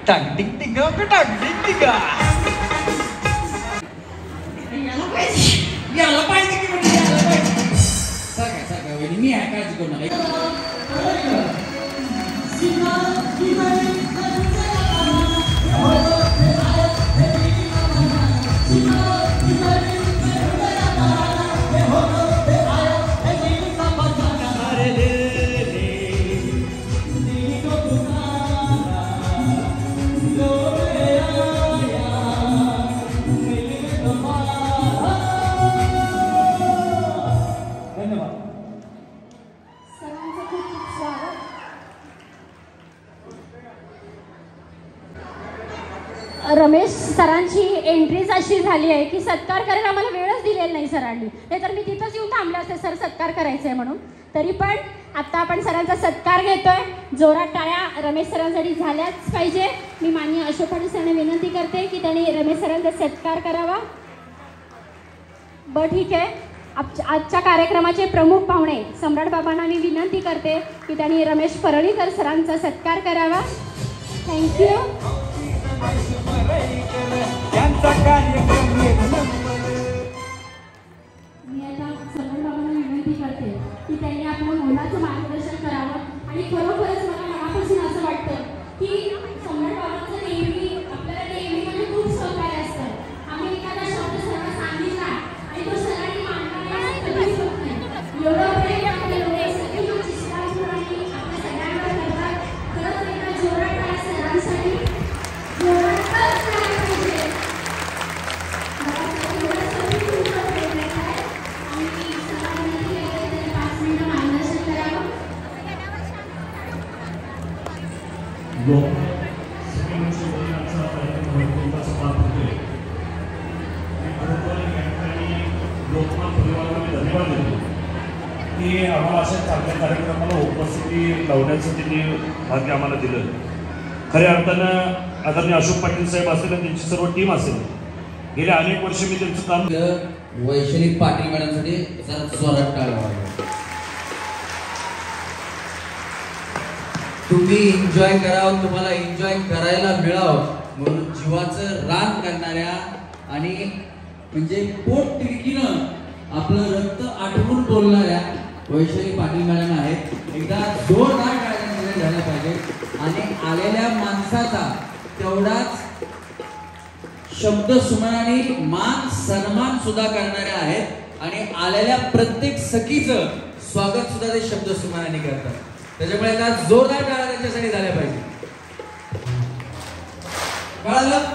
टाक tick tick टाक tick tick याला पाहिजे की म्हणजे याला पाहिजे सारखा वहिनी मी आहे काळजी करू नका रमेश सरांची एंट्रीच अशी झाली आहे की सत्कार करायला आम्हाला वेळच दिलेला नाही सरांनी. नाही तर मी तिथंच येऊन थांबले असते सर सत्कार करायचं आहे म्हणून. तरी पण आत्ता आपण सरांचा सत्कार घेतोय. जोरात टाळ्या रमेश सरांसाठी झाल्याच पाहिजे. मी माननीय अशोक पाटील सरांना विनंती करते की त्यांनी रमेश सरांचा सत्कार करावा. बरं ठीक आहे. आजच्या कार्यक्रमाचे प्रमुख पाहुणे सम्राट बाबांना मी विनंती करते की त्यांनी रमेश परळीकर सरांचा सत्कार करावा. थँक्यू. मी आता सम्राट बाबांना विनंती करते की त्यांनी आपलं मोलाचं मार्गदर्शन करावं. आणि खरोखरच मला मनापासून असं वाटतं की सम्राट बाबांचं नेहमी आपल्याला नेहमी म्हणजे खूप सहकार्य असतं. आम्ही एखादा शब्द सरांना सांगितला आणि तो सरांनी मांडला कधीच होत नाही. एवढं प्रेम आपल्या लोकांसाठी शिष्टाचार आणि आपल्या सगळ्यांवर करतात. खरंच एकदा जोरात टाळ्या सरांसाठी जोरात की आम्हाला अशा चांगल्या कार्यक्रमाला उपस्थिती लावण्याचं त्यांनी भाग्य आम्हाला दिलं. खऱ्या अर्थानं आदरणीय अशोक पाटील साहेब असेल आणि त्यांची सर्व टीम असेल, गेले अनेक वर्ष मी त्यांचं काम वैशाली पाटील मॅडमसाठी जोरात टाळ्या. तुम्ही एन्जॉय करावं, तुम्हाला एन्जॉय करायला मिळावं म्हणून जीवाचं रान करणाऱ्या आणि म्हणजे पोट तिरकीनं आपलं रक्त आटवून बोलणाऱ्या वैशाली पाटील मॅडम आहेत. एकदा जोरदार टाळ्या झाल्या पाहिजे. आणि आलेल्या माणसाचा तेवढाच शब्द सुमनाने मान सन्मान सुद्धा करणाऱ्या आहेत. आणि आलेल्या प्रत्येक सखीचं स्वागत सुद्धा ते शब्द सुमनाने करतात. त्याच्यामुळे एकदा जोरदार टाळ्या त्यांच्यासाठी झाल्या पाहिजे. कळलं?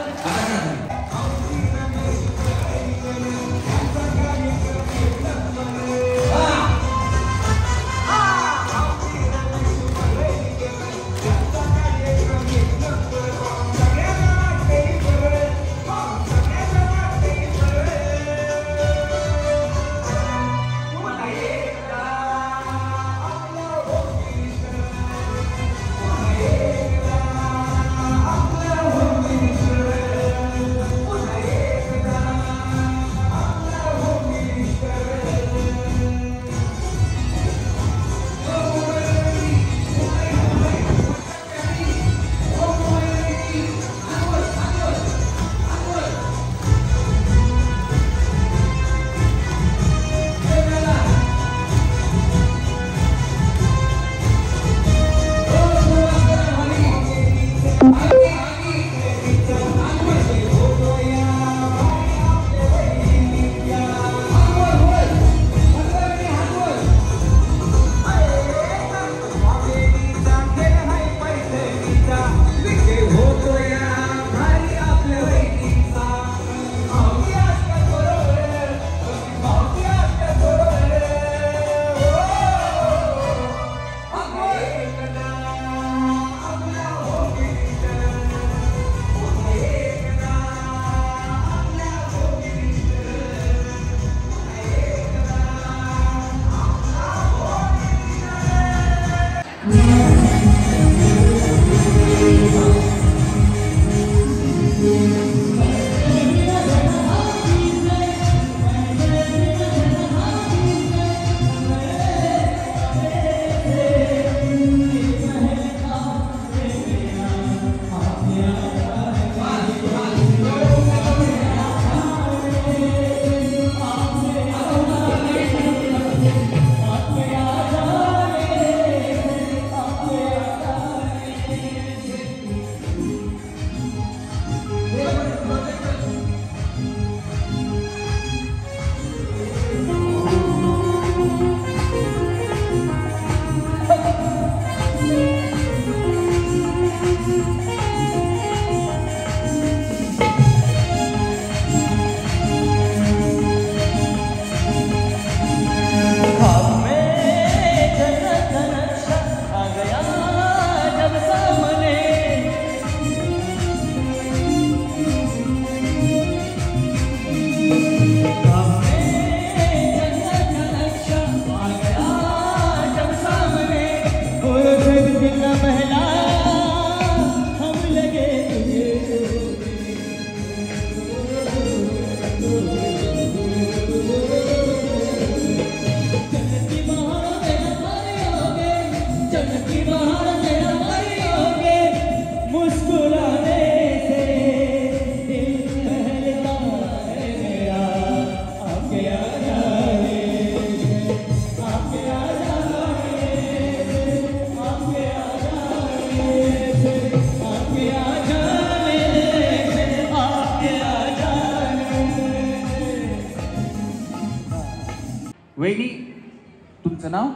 तुमचं नाव?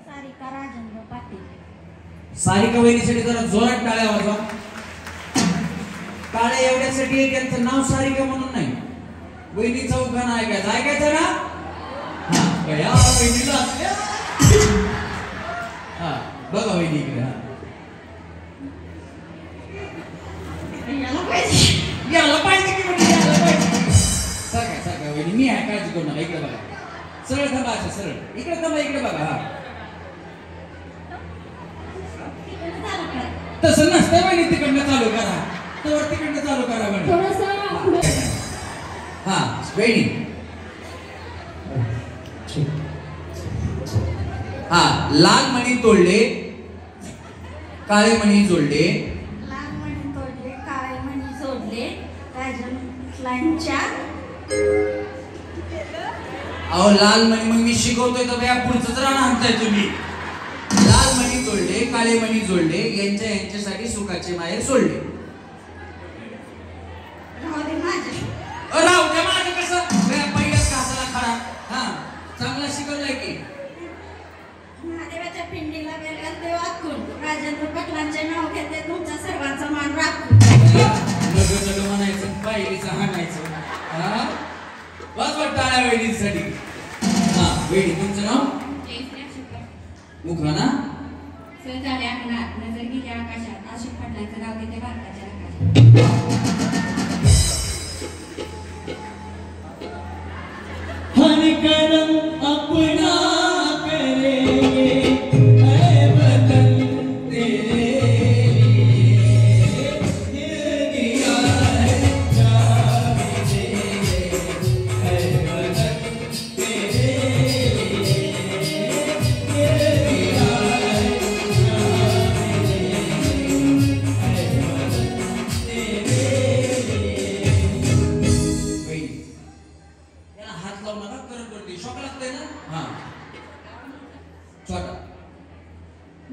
सारिका राजेंद्र पाटील. सारिका वहिनीसाठी जरा जोरात टाळ्या वाजवा. टाळ्या एवढ्यासाठी आहे त्यांचं नाव सारिका म्हणून नाही, वहिनीचा उखाणा ऐकायचं ना. हा या वहिनीला हा बघा वहिनी इकडे. याला पाहिजे की म्हणजे याला पाहिजे. सारखा वहिनी मी आहे, काळजी करू नका. इकडे बघा, सरळ थांबा, असं सरळ इकडे थांबा, इकडे बघा. हा तसं नसतं वहिनी, तिकडनं चालू करा, तर तिकडनं चालू करा म्हणजे. हा वहिनी हा लाल मणी तोडले काळे मणी जोडले. लाल मणी तोडले काळे मणी जोडले राजनच्या. अहो लाल मणी मग मी शिकवतोय तर या पुढचं जरा आणताय तुम्ही. लाल मणी तोडले काळे मणी जोडले, यांच्यासाठी सुखाचे माहेर सोडले. राहू दे माझं कसं पहिल्याच कासाला खरा. हा चांगला शिकवलाय की. महादेवाच्या पिंडीला गेल्यावर ते वाकून राजेंद्र पाटलांचे नाव घेते, तुमच्या सर्वांचा मान राखून. लग्न म्हणायचं, पहिलीचं हाणायचं. हा वाजवा टाळ्या वहिनीसाठी. हा वहिनी तुमचं नाव? मुखाना. सर झाले अंगणात नजर गेली आकाशात, अशोक पाटलांचं नाव घेते भारताच्या आकाशात. हर करम अपना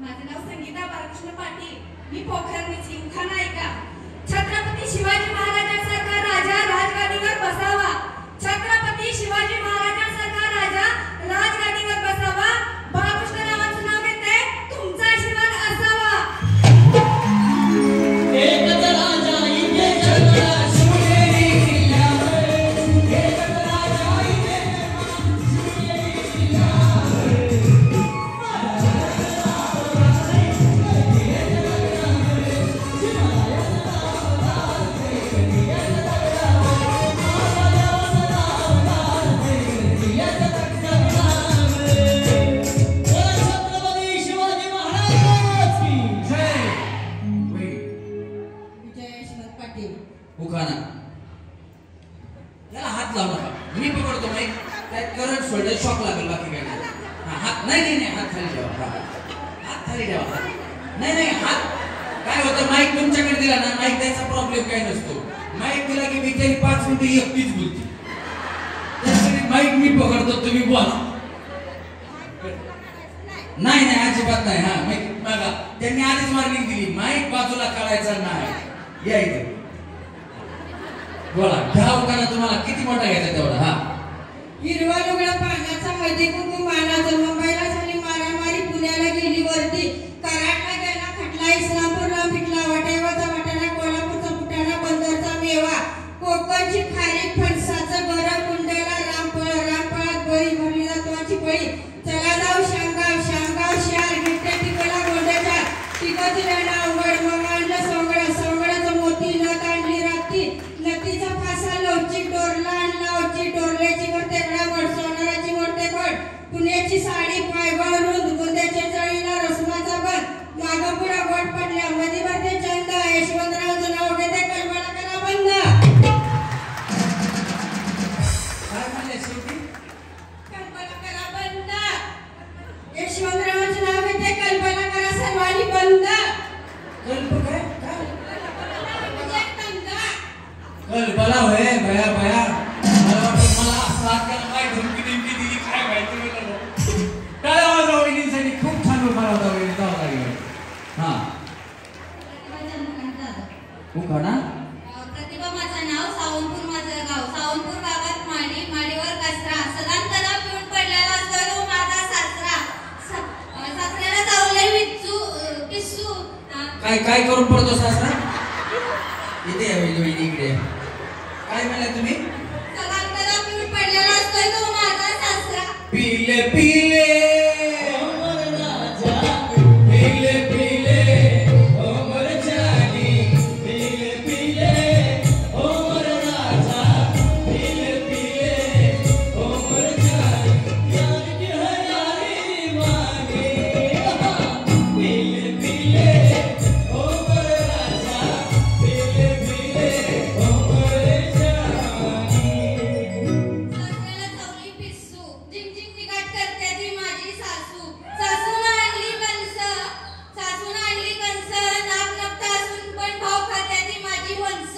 माझे नाव संगीता बाळकृष्ण पाटील. मी पोखरणीची उखाणा ऐका. छत्रपती शिवाजी महाराजांसारखा राजा राजगादीवर बसावा. छत्रपती शिवाजी महाराजांसारखा राजा राजगादीवर बसावा. बाळकृष्ण रावांचं नाव घेते, तुमचा आशीर्वाद असावा. एकच राजा इथे जन्मला शिवनेरी किल्ल्यावर. एकच राजा इथे जन्मला शिवनेरी किल्ल्यावर. उखाणा याला हात लावू नका, मी पकडतो माईक, त्यात करंट सोडलं शॉक लागेल, बाकी काय नाही. हात नाही हात खाली ठेवा. हात खाली ठेवा. नाही हात काय होतं, माईक तुमच्याकडे दिला ना, माईक द्यायचा प्रॉब्लेम काही नसतो. माईक दिला की मी तरी 5 मिनिटं एकटीच बोलते, त्यासाठी माईक मी पकडतो, तुम्ही बोला. नाही अजिबात नाही. हा माईक बघा, त्यांनी आधीच वॉर्निंग दिली, माईक बाजूला काढायचा नाही. या इथे बोला, घ्या उखाणा. तुम्हाला किती मोठा घ्यायचा तेवढा. हा हिरवा डोंगरा पाण्याचा हळदी कुंकू मानाचा, मुंबईला झाली मारामारी, पुण्याला गेली वरती, कराडला गेला खटला, इस्लामपूरला पिटला, वाटेवाचा वाटाणा, कोल्हापूरचा फुटाणा, बंदरचा मेवा, कोकणची खारी, फणसाचं गरम, कुंडला रामपळात बळी भरली जातवाची बळी. चला जाऊ शामगाव शहर, गिट्टे टिकला गोंड्याच्या, टिकत राहणं अवघड, मग आणलं सवंगडाचं मोती, नथ आणली राती, नथीचा फासा लवचिक, डोरला आणला औचिक, डोरल्याची वर तेवढा वड, सोनाराची वर ते वड, पुण्याची साडी पायबळ रुंद, गोंद्याच्या जळीला रसमाचा बंद, मागपुरा वड पडल्या, मध्ये भरते चंद, यशवंतरावचं नाव घेते, कल्पना करा बंद. काय म्हणले शेवटी? कल्पना करा बंद. यशवंतरावचं नाव घेते, कल्पना करा सर्वांनी बंद. कल्पना होय बया मला वाटतं मला असं हात केला, काय धमकी दिली काय माहिती नाही. टाळ्या वाजवा वहिनींसाठी. खूप छान उखाणा होता वहिनीचा. हा उखाणा. प्रतिभा माझं नाव, सावंतपूर माझं गाव, सावंतपूर गावात माडीवर कचरा, सदांतरा पिऊन पडलेला असतो तो माझा सासरा, काय काय करून पडतो सासरा? इथे या वहिनी इकडे. काय म्हणला तुम्ही? सगळ्यांना पिऊन पडलेला असतोय तो माझा सासरा. पिले पिले पिले पिले ओ मोर जानी, पिले पिले ओ मोर राजा, पिले पिले ओ मोर जानी, यार की हयारी मांगे, पिले पिले ओ मोर राजा, पिले पिले ओ मोर जानी. सासऱ्याला चवली पिस्सू, झिंग-झिंग निघाट करते ती माझी सासू. सासूनं आणली कणस, सासूनं आणली कणस, नाक नकटा असून पण भाव खाते ती माझी वंस.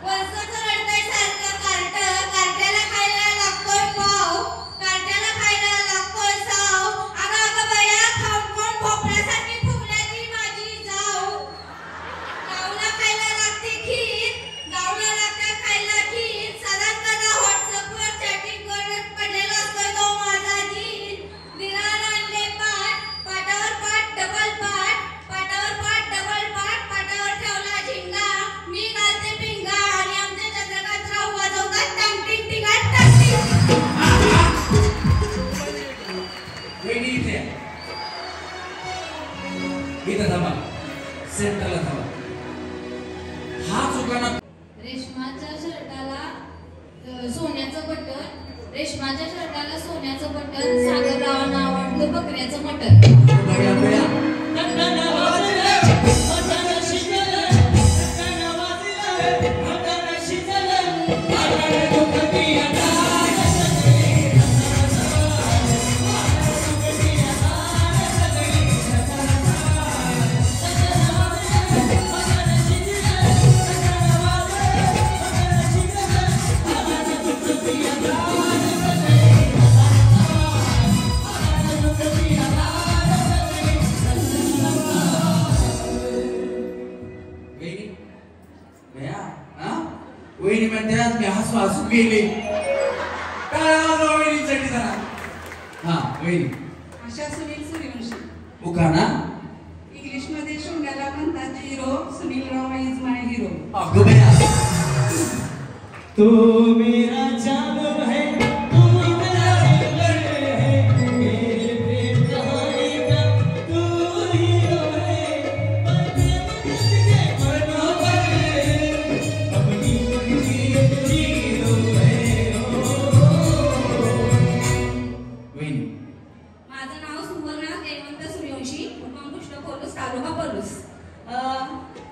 वंसाचं रडतंय सारखं कार्ट, कार्ट्याला खायला लागतोय पाव, कार्ट्याला खायला लागतोय साव. अगं अगं बया, खाऊन भोपळ्यासारखी फुगल्या ती माझी जाऊ. गाऊला खायला लागते खीर, गाऊला लागते खायला खीर. सदाच कदा व्हॉट्सअपवर चॅटिंग करत पडलेला असतोय तो माझा जीन. दिराला आणले पाट, पाटावर पाट डबल पाट, पाटावर पाट डबल पाट, पाटावर ठेवला झिंगा. मी घालते पिंगा आणि आमचे चंद्रकांतराव वाजवतात टांगटिंग टिंगाट टांगटिंग. वहिनी इथे या. इथं थांबा, सेंटरला थांबा. हा चुकाना रेशमाच्या शर्टाला सोन्याचं बटन, रेशमाच्या शर्टाला सोन्याचं बटन, सागररावांना आवडलं बकऱ्याचं मटण. बघा बघा. वहिनी भैया, हा वहिनी म्हणतात मी हसू हसू गेले. काय आवाज वहिनीसाठी जरा. हा वहिनी आशा सुनील सूर्यवंशी. उखाणा. इंग्लिश मध्ये शोंड्याला म्हणतात hero. Sunil Rao is my hero. अगं भैया, तू मेरा जादू है, तू मेरा दिल है, मेरे प्रेम कहानी का तू हीरो है, बंदे के मनो पर अपनी जीरो है. वहिनी माझं नाव सुवर्णा जयवंत सूर्यवंशी, उर्मांकुष्ट पोलूस, तालुका पोलूस.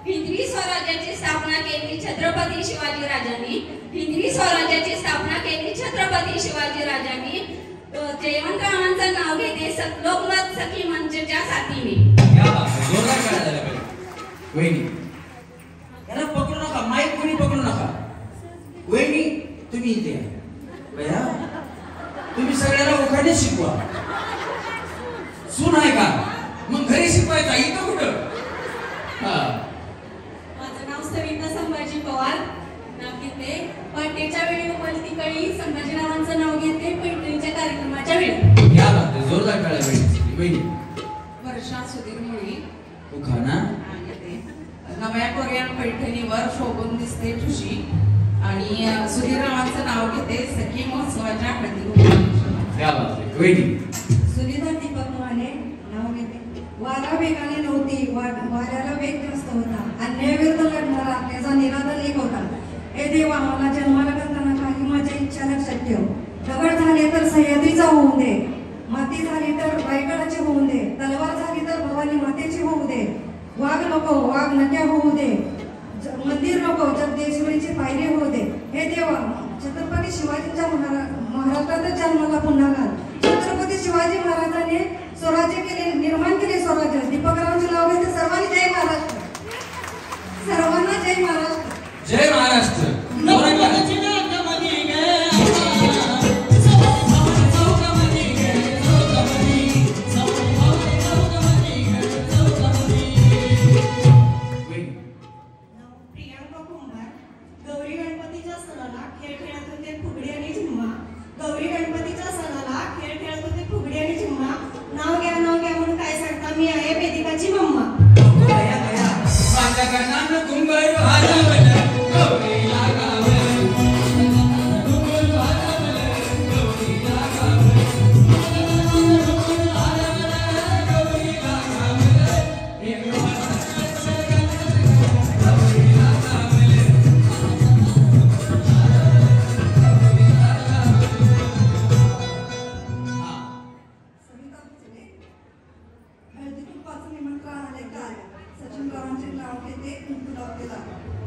हिंदवी स्वराज्याची स्थापना केली छत्रपती शिवाजी राजांनी. हिंदवी स्वराज्याची स्थापना केली छत्रपती शिवाजी राजांनी. जयवंतरावांचं नाव घेते लोकमत सखी मंचच्या साथीने. या बाबा, जोरदार काय झालं पाहिजे. वहिनी याला पकडू नका, माईक कोणी पकडू नका. वहिनी तुम्ही इथे या. भैया तुम्ही सगळ्यांना उखाणे शिकवा. सून आहे का? मग घरी शिकवायचा, इथं कुठं? हा माझं नाव सविता संभाजी पवार. नाव घेते पहाटेच्या वेळी उमलती कळी. संभाजीरावांचं नाव घेते पैठणीच्या कार्यक्रमाच्या वेळी. या बात आहे, जोरदार काढा वहिनी. वहिनी वर्षा सुधीर मुळी. उखाणा. घेते नव्या कोरियन पैठणीवर शोभून दिसते ठुशी. आणि सुधीररावांचं नाव घेते सखी महोत्सवाच्या हळदी. या बात आहे. वहिनी सुनीता दीपक माने. नाव घेते वारा वेगाने नव्हती, वाऱ्याला वेग जास्त होता. अन्यायाविरुद्ध लढणारा त्याचा निराधार एक होता. हे देवा, मला जन्माला घालताना काही माझ्या इच्छा लक्षात ठेव. दगड झाले तर सह्याद्रीचा होऊ दे, माती झाली तर रायगडाची होऊ दे, तलवार झाली तर भवानी मातेची होऊ दे, वाघ नको वाघ नक्या होऊ दे, मंदिर नको जगदेश्वरीची पायरी होऊ दे. हे देवा, छत्रपती शिवाजींच्या महाराष्ट्रातच जन्माला पुन्हा घाल. छत्रपती शिवाजी महाराजांनी स्वराज्य केले, निर्माण केले स्वराज्य. दीपकरावांचे नाव घेते सर्वांनी जय महाराष्ट्र. सर्वांना जय महाराष्ट्र. जय महाराष्ट्र. प्रियांका कुंभार. गौरी गणपतीच्या सणाला खेळ खेळत होते फुगडी आणि झिम्मा. गौरी गणपतीच्या सणाला खेळ खेळत होते फुगडी आणि झिम्मा. नाव घ्या म्हणून काय सांगता, मी आहे वेदिकाची मम्मा. भैया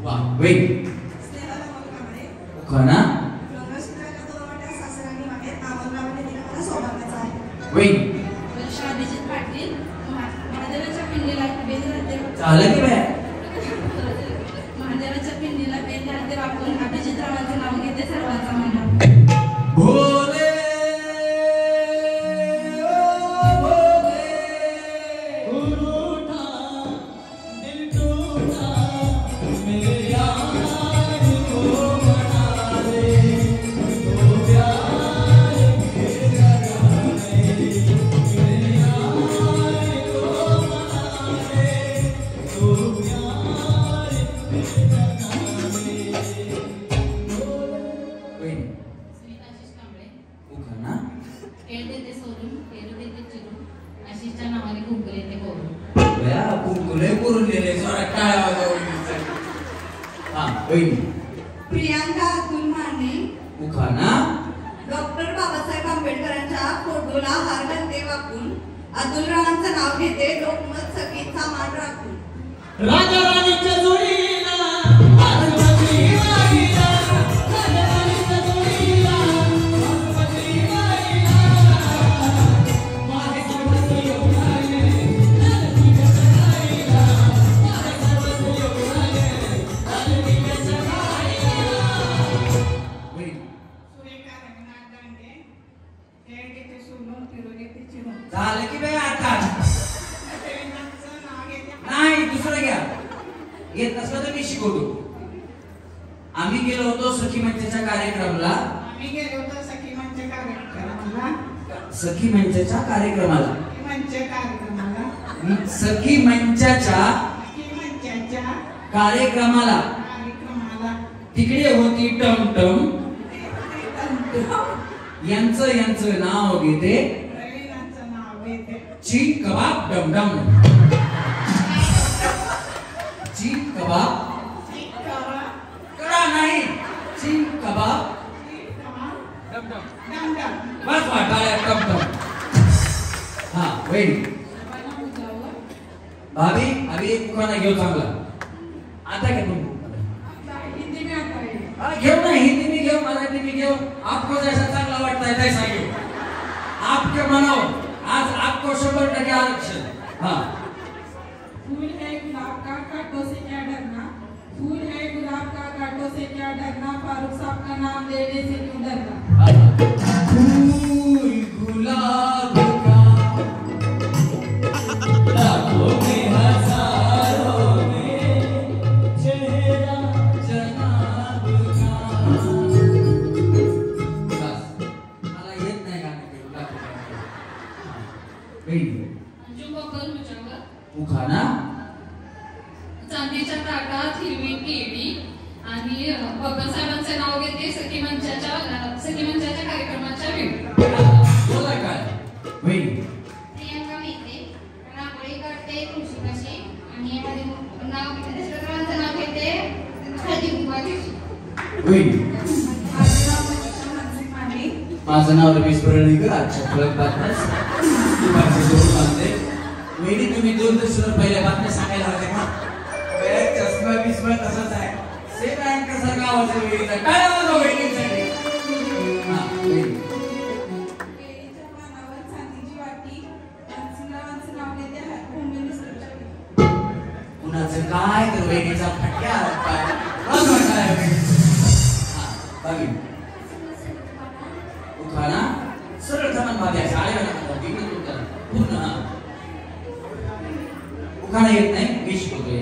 वा वेग उखाणा वेग अभिजित पाटील महादेवाच्या पिंडीला झालं की बाय महादेवाच्या पिंडीला पेंढारते वापरून अभिजित रावांचे नाव घेते सर्वांचा महिना भोले प्रियांका अतुल माने उखाणा डॉक्टर बाबासाहेब आंबेडकरांच्या फोटोला हार घालते वाकून अतुलरावांचं नाव घेते लोकमत सगळीचा मान राखून राजा राणीच्या जोडीला बासुमती वाडीला राजा राणीच्या जोडीला बासुमती वाडीला माझे सर्वस्व येऊन आले लालनीच्या सराईला माझे सर्वस्व येऊन आले लालनीच्या सराईला सुरेखा रंगनाथ दांडे जय घेते सोनून फिरून येते चिरून झालं की बाय आता देवेंद्रांचं नाव घेते नाही दुसरं घ्या येत नसलं तर मी शिकवतो आम्ही गेलो होतो सखी मंचच्या कार्यक्रमाला आम्ही गेलो होतो सखी मंच कार्यक्रमाला सखी मंचच्या कार्यक्रमाला सखी मंचाच्या सखी मंचाच्या सखी मंचाच्या कार्यक्रमाला कार्यक्रमाला तिकडे होती टमटम यांचं नाव घेते रवीनाचं नाव घेते चीन कबाब डमडम चीन कबाब कडा नाही चीन कबाब बस वाटाळ्या टमटम हा वेट भाभी अभी एक उखाणा घेऊ चांगला आता घे तुम हिंदी में आता है घेऊ ना हिंदी में घेऊ मराठी में घेऊ आपको जैसा चांगला वाटता है तैसा घेऊ आपके मनो आज आपको 100% आरक्षण हाँ फूल है गुलाब का कांटों से क्या डरना फूल है गुलाब का कांटों से क्या डरना फारूक साहब का नाम लेने से क्यों डरना फूल गुलाब का लाखों में हजारों में चेहरा जनाब का बस मला येत नाही गाणं उखाणा चांदीच्या ताटात हिरवी केळी आणि बाबासाहेबांचे नाव घेते सखी मंचाच्या कार्यक्रमाच्या वेळी बोला काय वेळ प्रियांका मेहते रांगोळी काढते कृषिकाशी आणि यामध्ये नाव घेते दशरथरावांचं नाव घेते हळदी कुंकवाची वेळ माझं नाव रमेश परळीकर आजच्या ठळक बातम्यास दुपारचे 2 वाजले वेळी तुम्ही दूरदर्शनवर पहिल्या बातम्या सांगायला होत्या का वेळ चष्मा बिस्मा तसाच आहे सेम अँकर सारखा आवाज आहे वेळीचा काय आवाज आहे वेळीसाठी हा वेळी केळीच्या पानावर चांदीची वाटी अतुलरावांचं नाव घेते होम मिनिस्टरच्या कुणाचं काय तर वेळीचा फटका काय बस वाटायला वेळी हा बाकी उखाणा सरळ समान भाग्या शाळेला पूर्ण हा उखाणा येत नाही मी शिकवतोय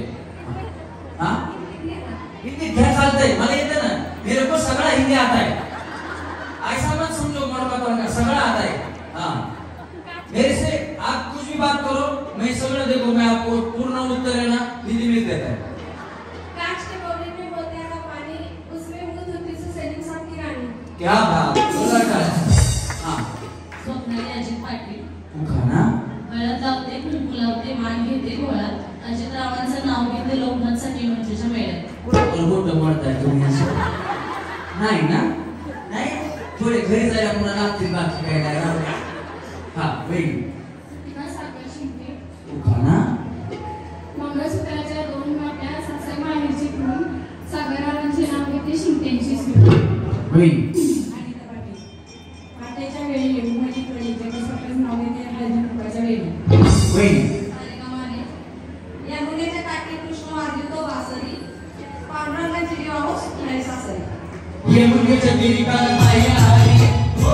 हा हिंदी घ्या चालतंय मला येतं ना मेरे को सगळा हिंदी आता है ऐसा मत समझो मोड़ का सगळा आता है हाँ मेरे से आप कुछ भी बात करो मैं सगळं देखो मैं आपको पूर्ण उत्तर है ना हिंदी में देता है कांच के बोले में बोलते हैं पानी क्या बात हा स्वप्नाली अजित पाटील. उखाणा हळद लावते, कुंकू लावते, मान घेते गोळ्यात. अजित रावांचं नाव घेते लोकमतसाठी मंचच्या मेळ्यात. गोट म्हणताय तुम्ही असं नाही ना नाही थोडे घरी जायला पुन्हा लागतील बाकी काय नाही राहू द्या. हा वेळी विकास सागर शिंदे. उखाणा मंगळसूत्राच्या 2 वाट्या सासर माहेरची खून सागरावांचे नाव घेते शिंप्यांची सून. वेळी अनिता पाटील. पाट्याच्या वेळी येऊ माझी कळी जगस्वतःच नाव घेते हळदी कुंकवाच्या वेळी. वेळी सारिका माने. यमुनेच्या काठी कृष्ण वाजवितो बासरी. पांडुरंगाची विवाह सुटणारी सासरी. ये मुंगेच्या गिरी काल माया हरी हो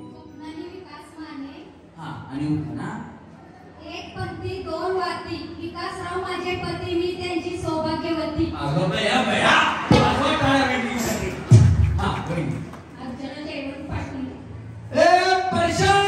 स्वप्नाली विकास माने. हा आणि उखाणा एक पत्नी 2 वाती. विकासराव माझे पती, मी त्यांची सौभाग्यवती. अगं बया बया वाजवा टाळ्या वेळीसाठी. हा वेळी अर्चना जयवंत पाटील. ए परशा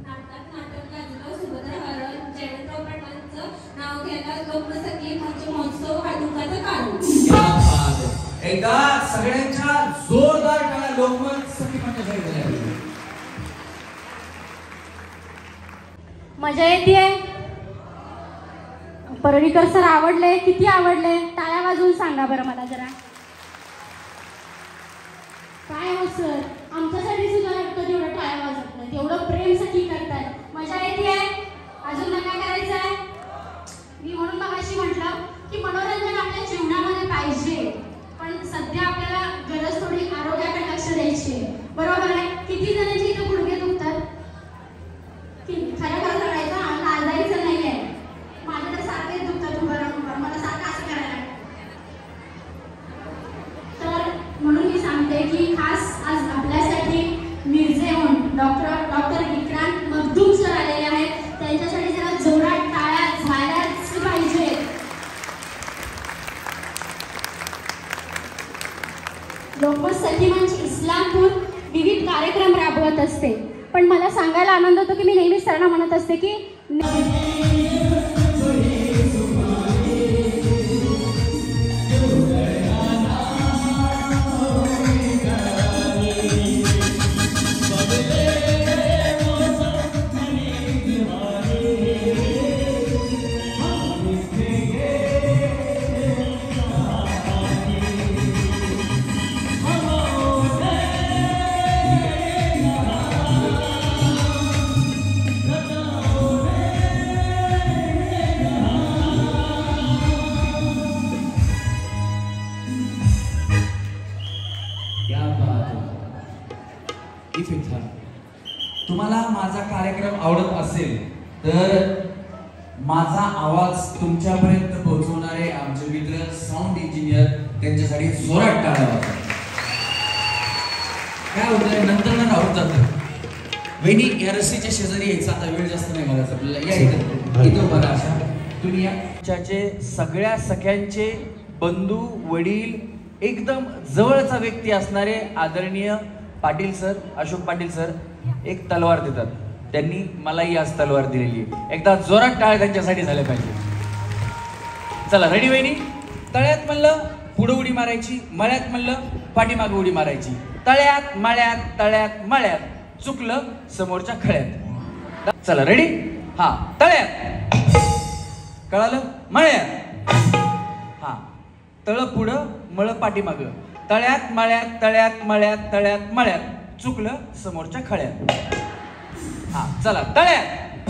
नाटकात नाटक गाजलं सुभद्रा हरण. जयवंतराव पाटलांचं नाव घ्यायला लोकमतसाठी मंच महोत्सव हळदुंकाचं काढू. क्या बात आहे. एकदा सगळ्यांच्या जोरदार टाळ्या लोकमत सखी मंचासाठी झाल्या पाहिजे. मजा येते. परळीकर सर आवडले, किती आवडले? टाळ्या वाजवून सांगा बरं मला जरा. काय हो सर, आमच्यासाठी सुद्धा कधी एवढं टाळ्या वाजत नाही. एवढं प्रेमसाठी करताय. मजा येते. अजून काय करायचं आहे? मी म्हणून मगाशी म्हटलं की मनोरंजन आपल्या जीवनामध्ये पाहिजे, पण सध्या आपल्याला गरज थोडी आरोग्याकडे लक्ष द्यायची आहे. बरोबर आहे? किती जणांची इथं गुडघे दुखतात? खरं खरं सांगायचं, आम्हाला आजारीचं नाही आहे. माझं तर सारखेच दुखतात उभं राहून. मला सारखं असं करायला लागतं. तर म्हणून मी सांगते की खास आज आपल्यासाठी मिरजेहून डॉक्टर विक्रांत मगदूम सर आलेले आहेत. त्यांच्यासाठी जरा जोरात टाळ्या झाल्याच पाहिजे. लोकमत सखी मंच इस्लामपूर विविध कार्यक्रम राबवत असते, पण मला सांगायला आनंद होतो की मी नेहमीच सरांना म्हणत असते की क्या बात आहे. इफेक्ट झाला. तुम्हाला माझा कार्यक्रम आवडत असेल तर माझा आवाज तुमच्यापर्यंत पोहोचवणारे आमचे मित्र साऊंड इंजिनियर त्यांच्यासाठी जोरात टाळ्या वाजवा. काय होतंय नंतर ना राहून जातं. वहिनी या रस्त्याच्या शेजारी यायचा आता वेळ जास्त नाही बघायचा आपल्याला. या इथं बघा अशा तुम्ही याचे सगळ्या सख्यांचे बंधू वडील एकदम जवळचा व्यक्ती असणारे आदरणीय पाटील सर, अशोक पाटील सर एक तलवार देतात. त्यांनी मलाही आज तलवार दिलेली आहे. एकदा जोरात टाळ्या त्यांच्यासाठी झाल्या पाहिजे. चला रेडी वहिनी. तळ्यात म्हणलं पुढं उडी मारायची, मळ्यात म्हणलं पाठीमागं उडी मारायची. तळ्यात मळ्यात तळ्यात मळ्यात चुकलं समोरच्या खळ्यात. चला रेडी. हा तळ्यात कळालं, मळ्यात हा तळ पुढं मळ पाठीमागं. तळ्यात मळ्यात तळ्यात मळ्यात तळ्यात मळ्यात चुकलं समोरच्या खळ्यात. हा चला तळ्यात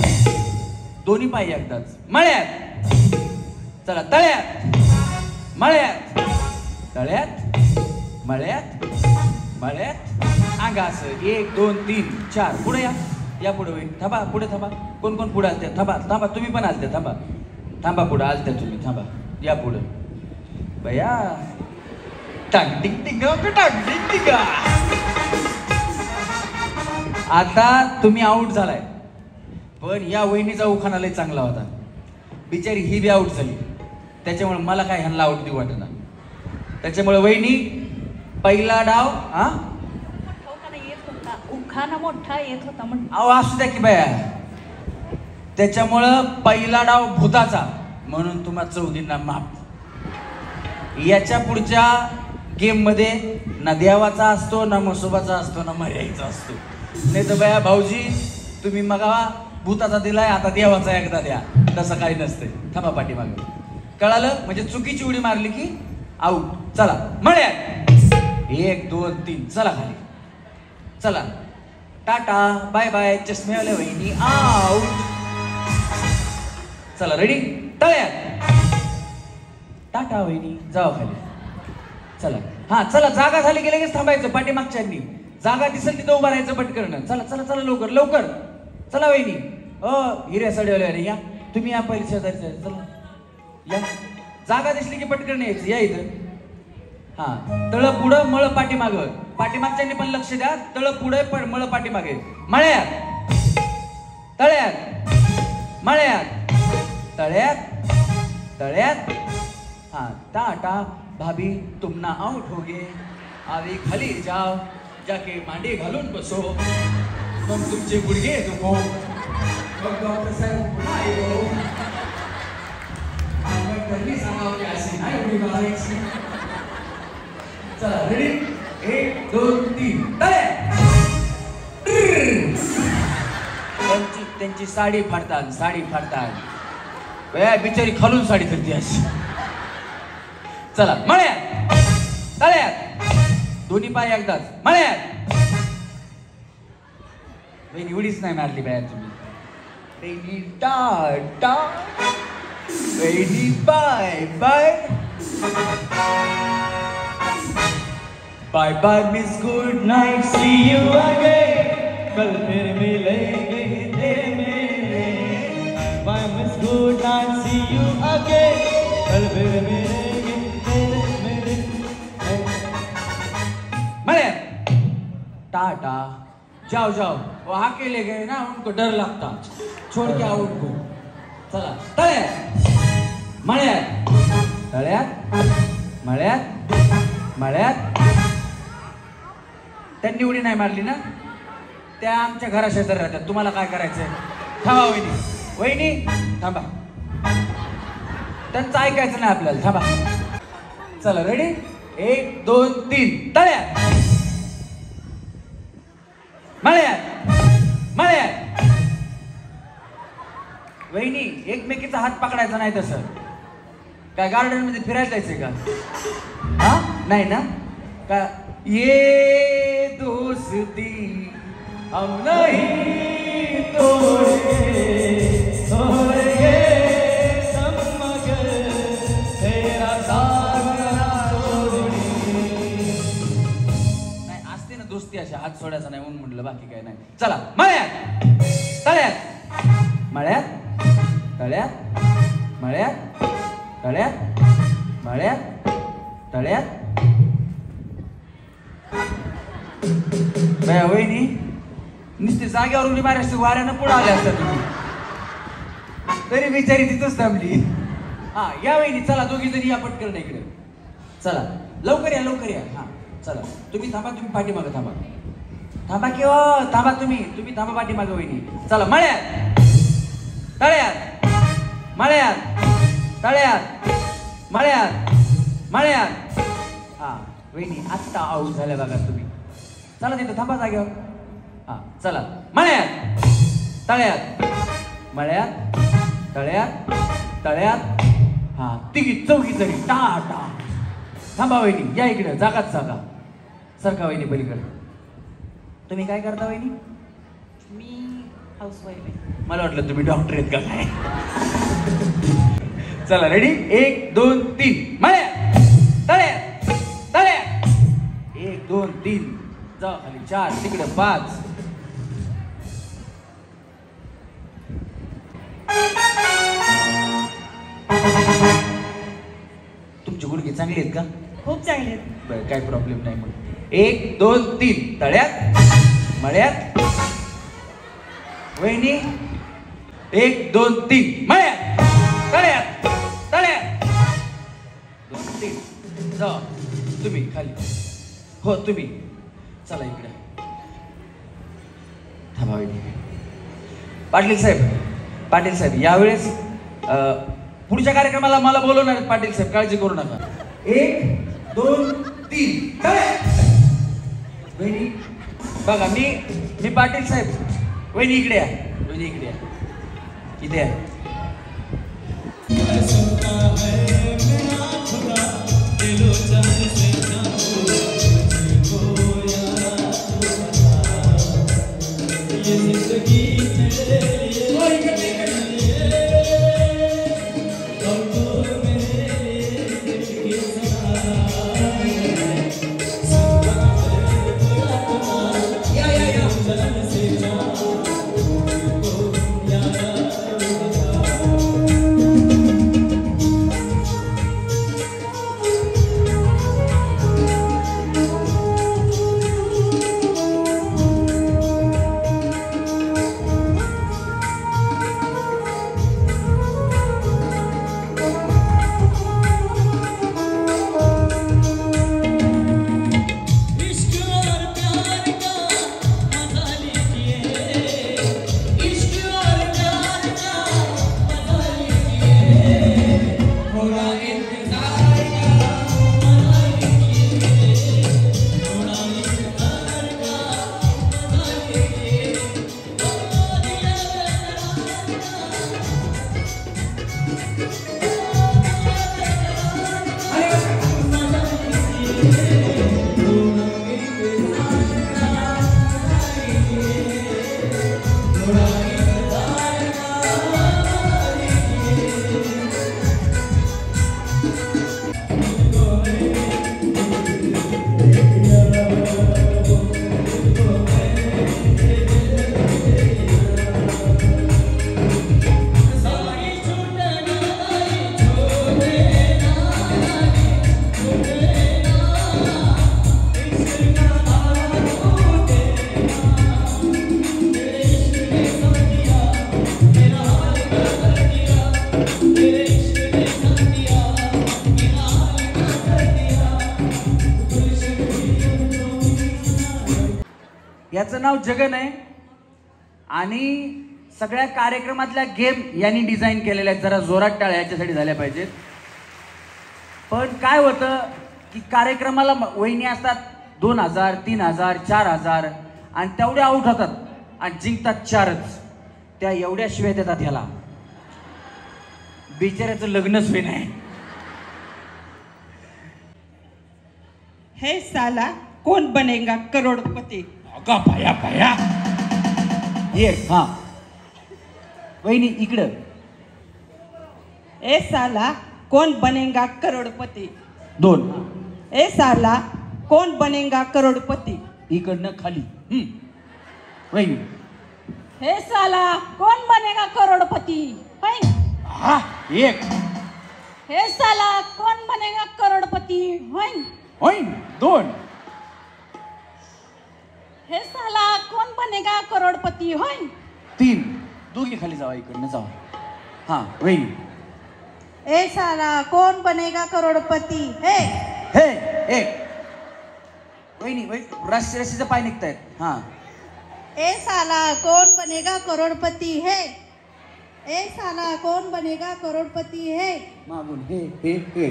दोन्ही पाय एकदाच. मळ्यात चला तळ्यात मळ्यात तळ्यात मळ्यात मळ्यात अंगा असं 1 2 3 4 पुढे या पुढे होईल थांबा पुढे थांबा कोण कोण पुढे आलते थांबा तुम्ही पण आलते थांबा पुढे आलते तुम्ही थांबा या पुढे बया टांग टिक टिक टांग टिक टिक आता तुम्ही आऊट झालाय पण या वहिनीचा उखाणा लय चांगला होता बिचारी ही बी आऊट झाली त्याच्यामुळे मला काय ह्यांना आऊट देऊ वाटत नाही त्याच्यामुळे वहिनी पहिला डाव उखाणा मोठा येत होता म्हणून अहो असू द्या की बाया त्याच्यामुळं पहिला डाव भूताचा म्हणून तुम्हा चौघींना माफ याच्या पुढच्या गेम मध्ये ना देवाचा असतो ना मसोबाचा असतो ना मर्याईचा असतो नाही तर बाया भाऊजी तुम्ही मगा भूताचा दिलाय आता देवाचा एकदा द्या तसं काही नसतंय थांबा पाठीमागे कळालं म्हणजे चुकीची उडी मारली की आऊट चला मळ्यात 1 2 3 चला खाली चला टाटा बाय बाय चष्मेवाल्या वहिनी आऊट चला रेडी तळ्यात टाटा वहिनी जावा खाली चला हा चला जागा झाली की लगेच थांबायचं पाठीमागच्यांनी जागा दिसेल तिथं उभं राहायचं पटकन चला लवकर चला वहिनी हिऱ्या साडीवाल्या या तुम्ही या पहिले शेजारी चला या जागा दिसली की पटकन यायचं या इथं हा तळ पुढं मळ पाठीमागच्यांनी पण लक्ष द्या तळ पुढे पण मळ पाठीमागे मळ्यात तळ्यात मळ्यात तळ्यात हा टाटा भाभी तुम ना आउट हो गए आवे खाली जाओ जाके मांडी घालून बसो मग तुमचे गुडघे दुखो मग डॉक्टर साहेब पुन्हा येतो मग त्यांनी सांगावं की अशी नाही उडी मारायची चला रेडी 1 2 3 त्यांची साडी फाडतात बिचारी खालून साडी करते अशी चला मळ्यात तळ्यात दोन्ही पाय एकदाच मळ्यात वहिनी उडीच नाही मारली बाया तुम्ही वहिनी टाटा वहिनी bye bye bye bye miss good night see you again कल फिर मिलेंगे तेरे मेरे bye miss good night see you again कल फिर मिलेंगे तेरे मेरे मरे टाटा जाओ वहां के ले गए ना उनको डर लगता छोड़ के आओ उनको चला मळ्यात त्यांनी उडी नाही मारली ना त्या आमच्या घरा शेजारी राहतात तुम्हाला काय करायचंय थांबा वहिनी थांबा त्यांचं ऐकायचं नाही आपल्याला थांबा चला रेडी 1 2 3 तळ्यात मळ्यात वहिनी एकमेकीचा हात पकडायचा नाही तसं काय गार्डन मध्ये फिरायला जायचंय का हा नाही ना का ये दोस्ती हम नहीं तोड़ेंगे सब मगर तेरा साथ ना छोड़ेंगे नाही असते ना दोस्ती अशा हात सोडायचा नाही म्हणून म्हटलं बाकी काय नाही चला तळ्यात बया वहिनी नुसती जागेवर उडी मारायची वाऱ्यानं पुढे आल्या असतात तुम्ही तरी बिचारी तिथंच थांबली हा या वहिनी चला दोघी जणी या पटकन इकडे चला लवकर या हा चला तुम्ही थांबा तुम्ही पाठीमागं थांबा किंवा थांबा तुम्ही थांबा पाठीमागं वहिनी चला मळ्यात हा वहिनी आत्ता आऊट झाल्या बघा तुम्ही चला तिथं थांबा जागेवर हा चला तळ्यात हा तिघी चौघी जरी टाटा थांबा वहिनी या इकडे जागाच जागा सरका वहिनी पलीकडे तुम्ही काय करता वहिनी मी हाऊसवाईफ आहे मला वाटलं तुम्ही डॉक्टर आहेत का काय चला रेडी 1 2 3 तळ्यात 1 2 3 जा खाली 4 तिकडे 5 तुमची गुडघे चांगली आहेत का? खूप चांगले आहेत. बरं काय प्रॉब्लेम नाही मग 1 2 3 तळ्यात मळ्यात वहिनी 1 2 3 मळ्यात तळ्यात तळ्यात 2 3 जा तुम्ही खाली हो तुम्ही चला इकडे थांबा वहिनी. पाटील साहेब यावेळेस पुढच्या कार्यक्रमाला मला बोलवणार आहेत पाटील साहेब, काळजी करू नका. 1 2 3 वहिनी बघा मी पाटील साहेब वहिनी इकडे आहे वहिनी इकडे आहे इथे आहे. याचं नाव जगन आहे आणि सगळ्या कार्यक्रमातल्या गेम यांनी डिझाईन केलेल्या आहेत. जरा जोरात टाळ्या याच्यासाठी झाल्या पाहिजेत. पण काय होतं की कार्यक्रमाला वहिनी असतात 2000 3000 4000 आणि तेवढ्या आऊट होतात आणि जिंकतात 4च. त्या एवढ्या शिव्या देतात ह्याला. बिचाऱ्याचं लग्नच होई नाही. हे साला कोण बनेगा करोडपती. अगा भया भया ये हा वहिनी इकडं. ए साला कौन बनेगा करोड़पति. 2 ए साला कौन बनेगा करोड़पति. इकडनं खाली वहिनी. हे साला कौन बनेगा करोड़पति. हा 1 हे साला कौन बनेगा करोड़पति. होईन 2 हे साला कौन बनेगा करोड़पति. 3 दोघी खाली जावा इकडनं जावा. हा वहिनी. ए साला कौन बनेगा करोड़पति. हे 1 वहिनी रशीचं पाय निघतायत. हा ए साला कौन बनेगा करोड़पति. हे ए साला कौन बनेगा करोड़पति. हे मागून हे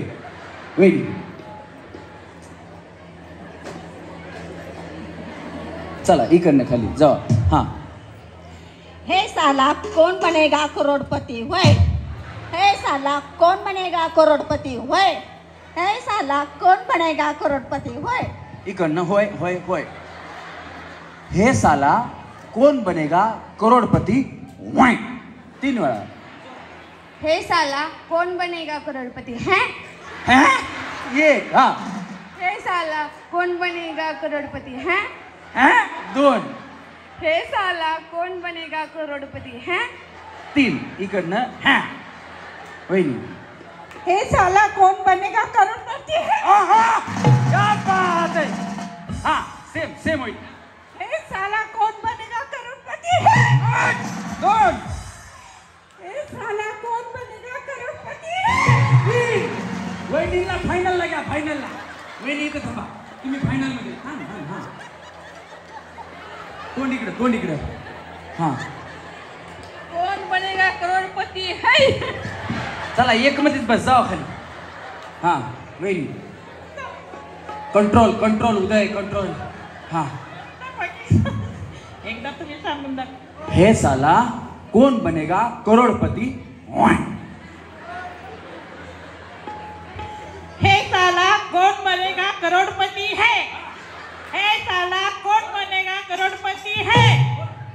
वहिनी. चला इकडनं खाली जावा. हा हे साला कौन बनेगा करोड़पति. होय. हे साला कौन बनेगा करोड़पति. होय. हे साला कौन बनेगा करोड़पति. होय. इकडनं होय होय होय. हे साला कोण बनेगा करोडपती. 3 वेळा. हे साला कौन बनेगा करोड़पति. एक. हा हे साला कौन बनेगा करोड़पति. 2 हे साला कोण बनेगा करोडपती है 3 इकडनं हा वहिनी हे साला कोण बनेगा करोडपती है क्या बात है हाँ सेम सेम वहिनी हे साला कोण बनेगा करोडपती है 2 हे साला कोण बनेगा करोडपती है वहिनीला फायनलला घ्या फायनलला वहिनी इथं थांबा तुम्ही फायनल मध्ये हा तोंड इकडे हा कोण बनेगा करोडपती है चला एक मध्येच बस जावा खाली हा वहिनी कंट्रोल उदय कंट्रोल हा एकदा तुम्ही सांगून दाखवा हे साला कोण बनेगा करोडपती हे साला कौन बनेगा करोड़पति है हे साला कौन बनेगा करोड़पति है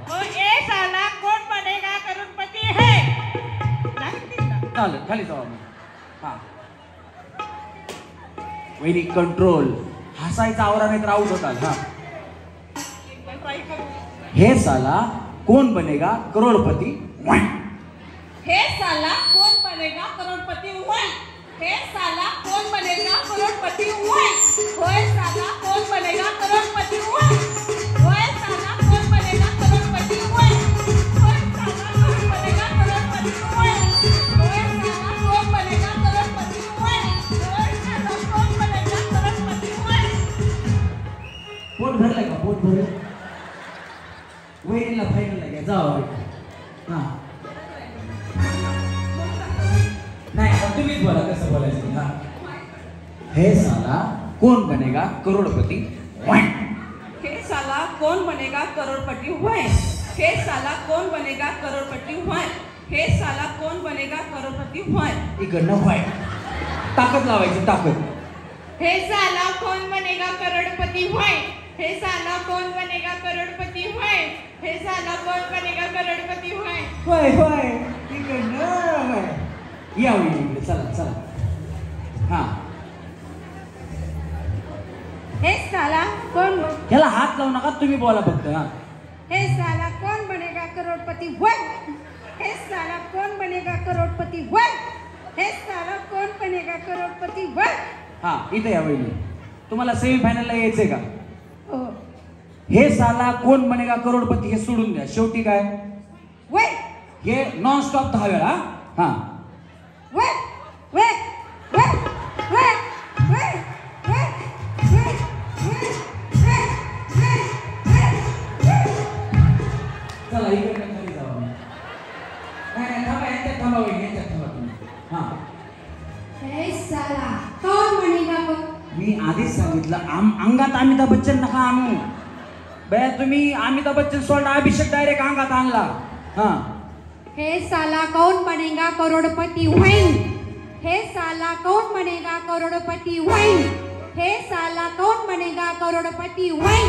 ओ ए साला कौन बनेगा करोड़पति है चालेल खाली जावा मग हा वहिनी कंट्रोल हसायचा आवरा नाही तर आऊट होताल हा हे साला कोण बनेगा करोडपती हे साला कौन बनेगा करोड़पति हुआ हे साला कौन बनेगा करोड़पति हुआ होए साला कौन बनेगा करोड़पति हुआ होए साला कौन बनेगा करोड़पति हुआ होए साला कौन बनेगा करोड़पति हुआ होए साला कौन बनेगा करोड़पति हुआ होए साला कौन बनेगा करोड़पति हुआ पोट भरलंय का पोट भरलं वहिनीला फायनलला घ्या जावा हा नाही आता तुम्हीच बोला कसं बोलायचं हा हे साला कोण बनेगा करोडपती हे साला कौन बनेगा करोड़पति हुआ हे साला कौन बनेगा करोड़पति हुआ हे साला कौन बनेगा करोड़पति हुआ इकडनं व्हाय ताकद लावायची ताकद हे साला कौन बनेगा करोड़पति हुआ हे साला कौन बनेगा करोड़पति हुआ हे साला कौन बनेगा करोड़पति हुआ होय इकडनं व्हाय या वहिनी चला हा हे साला कौन ह्याला हात लावू नका तुम्ही बोला फक्त हा हे साला कौन बनेगा करोड़पति हुआ हे साला कौन बनेगा करोड़पति हुआ हे साला कौन बनेगा करोड़पति हुआ हा इथे या वहिनी तुम्हाला सेमीफायनलला यायचंय का ओ हे साला कोण बनेगा करोडपती हे सोडून द्या शेवटी काय वे हे नॉन स्टॉप 10 वेळा हा वे वे वे वे वे वे वे वे चला इकडे खाली जावा नाही थांबा यांच्यात थांबा वहिनी यांच्यात थांबा तुम्ही हा हे साला कौन बनेगा मी आधीच सांगितलं अंगात अमिताभ बच्चन नका आणू बया तुम्ही अमिताभ बच्चन सोडला अभिषेक डायरेक्ट अंगात आणला हा हे साला कौन बनेगा करोड़पति वहीं हे साला कौन बनेगा करोड़पति वहीं हे साला कौन बनेगा करोड़पति वहीं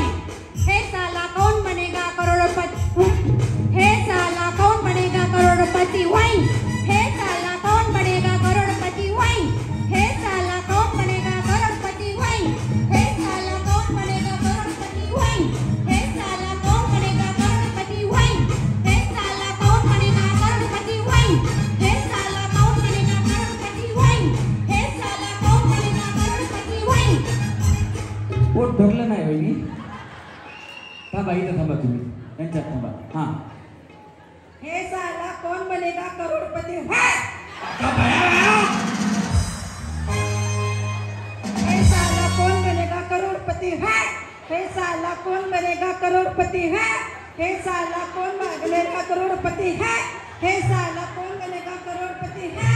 हे साला कौन बनेगा करोड़पति हे साला कौन बनेगा करोड़पति वहीं हे साला कौन बनेगा करोड़पति वहीं हे साला कौन बनेगा करोड़पति वहीं हे साला कौन बनेगा करोड़पति वहीं हे साला कौन बनेगा करोड़पति वहीं हे साला कौन बनेगा करोड़पति वहीं हे साला कौन बनेगा करोड़पति वहीं हे साला कौन बनेगा करोड़पति वहीं पोट भरलं नाही वहिनी थांबा इथं थांबा तुम्ही यांच्यात थांबा हा हे साला कौन बनेगा करोड़पति हे साला कौन बनेगा करोड़पति है हे साला कौन बनेगा करोड़पति है हे साला कौन बनेगा करोड़पति है हे साला कौन बनेगा करोड़पति है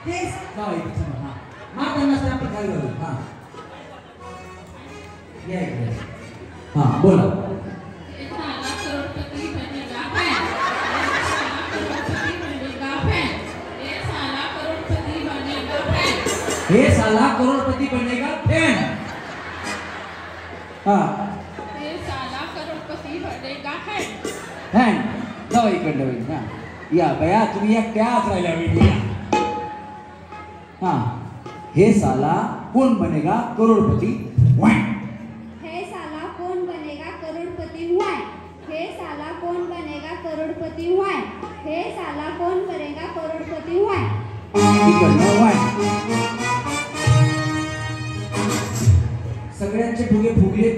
हे जावा इथं थांबा हा माता नसते आपण खाली जाऊ हा या इकडे हा बोला हे साला करोड़पति बनेगा फैन हे साला करोड़पति बनेगा फैन हे साला करोडपती बनेगा फैन हा हे साला करोड़पति बनेगा फैन फॅन जावा इकडे वहिनी हा या बया तुम्ही एकट्याच राहिल्या वहिनी हा हे साला कोण बनेगा करोडपती हे साला कौन बनेगा करोड़पति हे साला कौन बनेगा करोड़पति हुआ है हे साला कौन बनेगा करोड़पति हुआ है सगळ्यांचे फुगे फुगले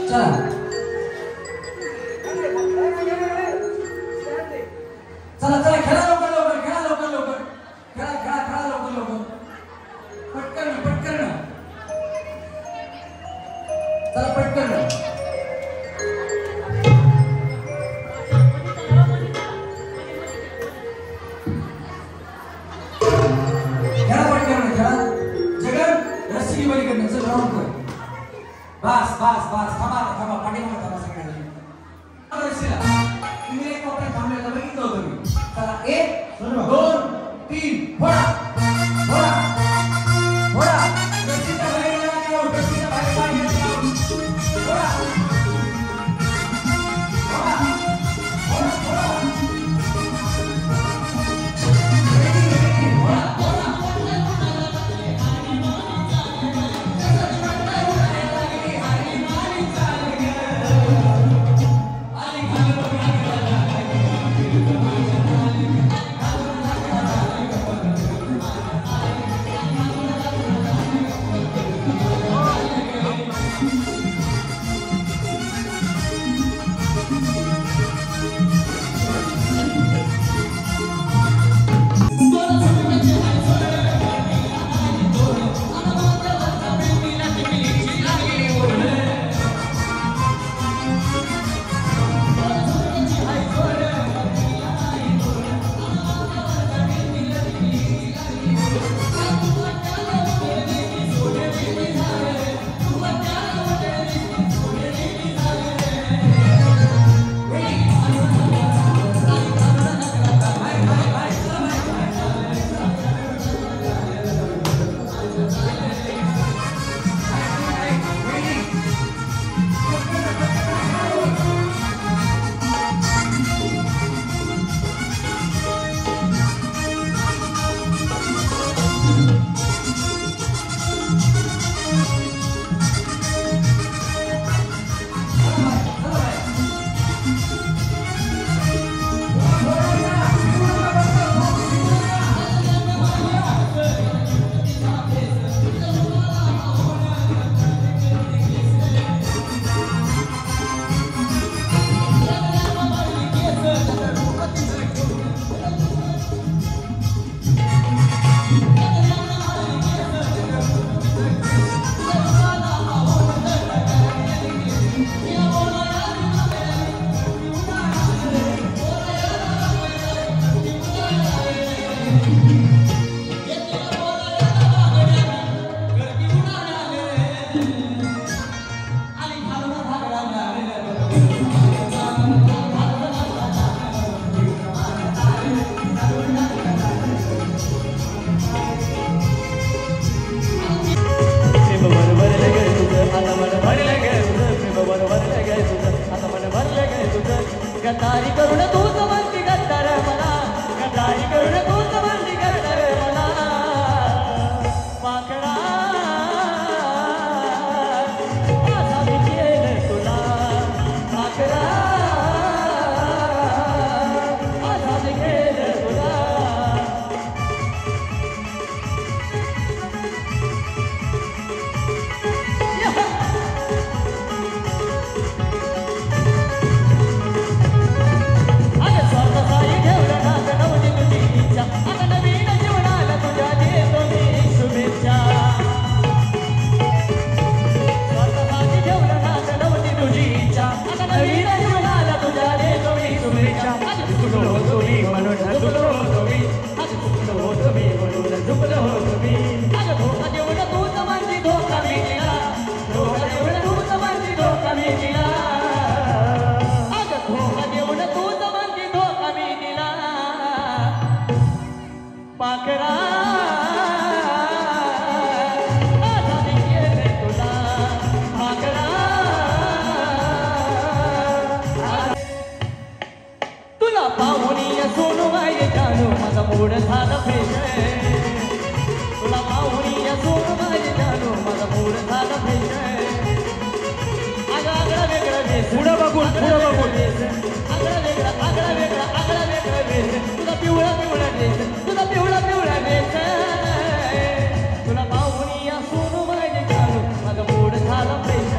चला चला पटकन खेळा पटकन खेळा जगन रस्सी बलीकडनं चल राऊंड कर बस बस बस थांबा थांबा पाठीमागे थांबा सगळ्यांनी रस्सीला तुम्ही एक कोपऱ्यात थांबलेला बघितलं होतं मी चला 1 2 3 फोडा फोडा फोडा रस्सीच्या बाहेर गेला की आउट रस्सीच्या बाहेर गेला की आउट फोडा फोडा फोडा फोडा गद्दारी करून तूच म्हणती गद्दार मला गद्दारी करून तूच म्हणती गद्दार मला पाखरा माझा मी केलं तुला पाखरा माझा मी केलं तुला आता नवीन जीवनाला तुझ्या देतो मी शुभेच्छा स्वतःची ठेवलं ना नवती तुझी इच्छा आता नवीन जीवनाला तुझ्या देतो मी शुभेच्छा चुकलो होतो मी म्हणून चुकलो होतो मी चुकलो होतो मी म्हणून चुकलो होतो मी धोका देऊन तूच माझी धोका मी दिला धोका देऊन तूच माझी धोका मी दिला धोका देऊन तूच माझी धोका मी दिला पाखरा माझा मी केलंय तुला पाखरा तुला पाहुणी सोनू माये जानू माझा मूड झाला फ्रेश तुला पाहुणी सोनू माये जानू माझा मूड झाला फ्रेश आगळा वेगळा वेश पुढं बघून आगळा वेगळा वेश तुला पिवळा पिवळा ड्रेस तुला पिवळा पिवळा ड्रेस तुला पाहुणी सोनू माये जानू माझा मूड झाला फ्रेश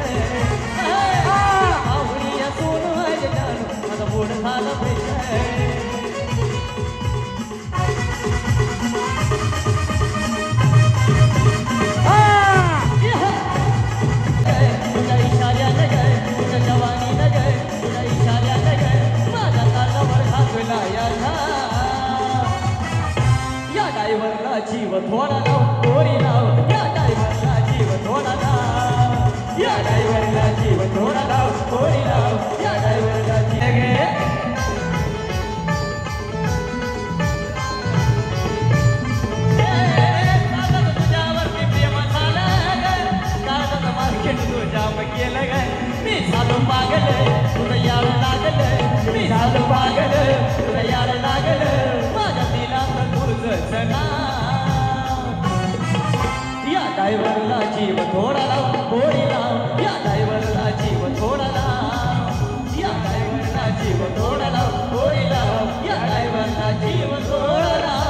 पाहुणी सोनू माये जानू माझा मूड झाला फ्रेश तुझ्या इशारा जीव थोडा लाव गोरी लाव या ड्रायव्हरला जीव थोडा लाव या ड्रायव्हरला जीव थोडा लाव गोरी लाव या ड्रायव्हरला जीव केलं ग मी झालो पागल तुला यावं लागलं मी झालो पागल तुला यावं लागलं माझ्या दिलात तुझं नाव या ड्रायव्हरला जीव थोडा लाव गोडी लाव या ड्रायव्हरला जीव थोडा लाव या ड्रायव्हरला जीव थोडा लाव गोडी लाव या ड्रायव्हरला जीव थोडा लाव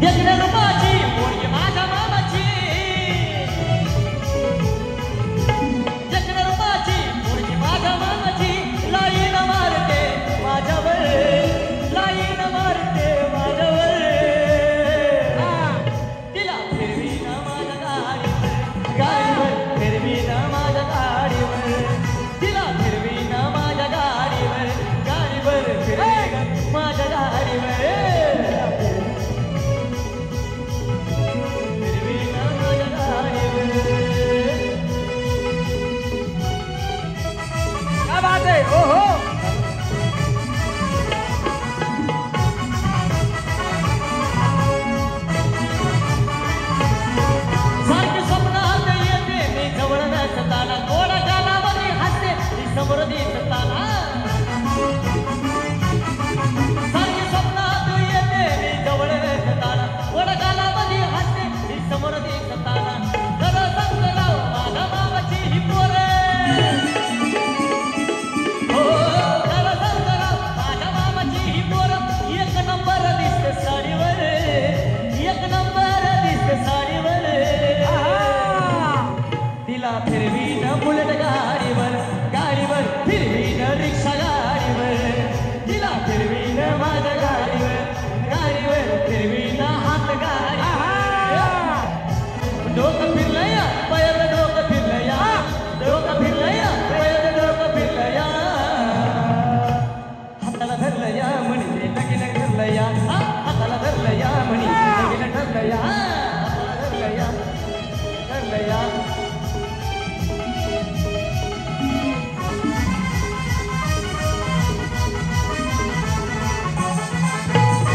जगदंबाची पोरगी माझ्या मामाची जगदंबाची पोरगी माझ्या मामाची लाईन मारते माझ्यावर लाईन मारते माझ्यावर तिला फिरवी ना माझ्या गाडीवर फिरवी ना माझ्या गाडीवर तिला फिरवी ना माझ्या गाडीवर फिरवी माझ्या गाडीवर ओहो सारखी स्वप्नात येते मी जवळ नसताना गोड गालामध्ये हसते ती समोर दिसताना सारखी स्वप्नात येते मी जवळ नसताना गोड गालामध्ये हसते ती समोर दिसताना खरं सांगतो राव माझ्या मामाची ही पोरे फिरवी न बुलेट गाडीवर गाडीवर फिरवी न रिक्षा गाडीवर तिला फिरवी न माझ्या गाडीवर फिरवी न हात गाडी डोकं फिरलं या पयर डोकं फिरलं या डोकं फिरलं या पयर डोकं फिरलं या हाताला धरलं या म्हणे लगीन ठरलं या हाताला धरलं या म्हणे लगीन ठरलं या हाताला धरलं या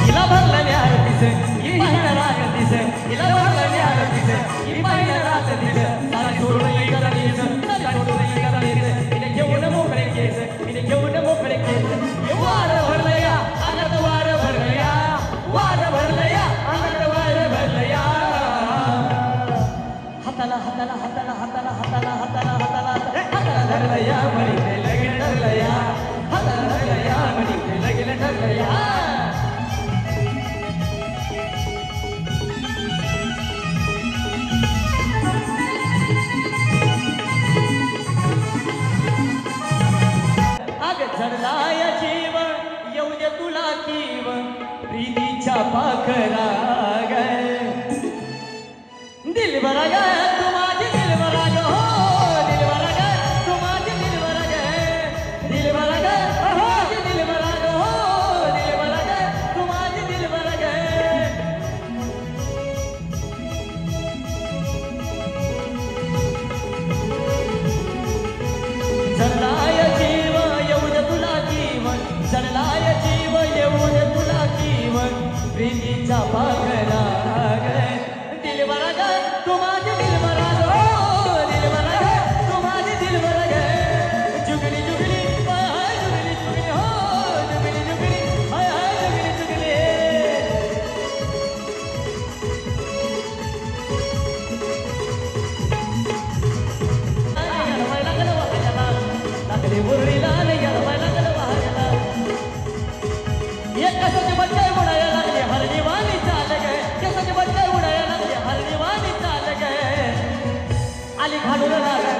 इला भरलं आरतीच ही पहिला रागतीच इला भरलं आरतीच ही पहिला रागतीच सारी सोडून करायच सारी सोडून करायच इने घेऊन मोकळे केस इने घेऊन मोकळे केस वार भरलं या अंगात वार भरलं या वार भरलं या अंगात वार भरलं या हाताला हाताला हाताला हाताला हाताला हाताला हाताला हाताला धरलं या म्हणे लगीन ठरलं या हाताला धरलं या म्हणे लगीन ठरलं या झडलाय जीव येऊ दे तुला कीव प्रीतीच्या पाखरा ग दिलबरा ग तू माझी दिलबरा ग हो दिलबरा ग तू माझी दिलबरा ग दिलबरा ग माझी दिलबरा ग हो दिलबरा ग तू माझी दिलबरा ग झडलाय जीव चढलाय जीव येऊन तुला जीव प्रीतीचा पाखरा ग दिलबरा ग तू माझी दिलबरा ग हो दिलबरा ग तू माझी दिलबरा ग जुगली जुगली हाय जुगली जुगली हो जुगली जुगली हाय हाय जुगली लागले मुरळीला केसाचे बच्चे उडायला लागले हरणीवाणी चाल गे केसाचे बच्चे उडायला लागले हरणीवाणी चाल गे आली घालून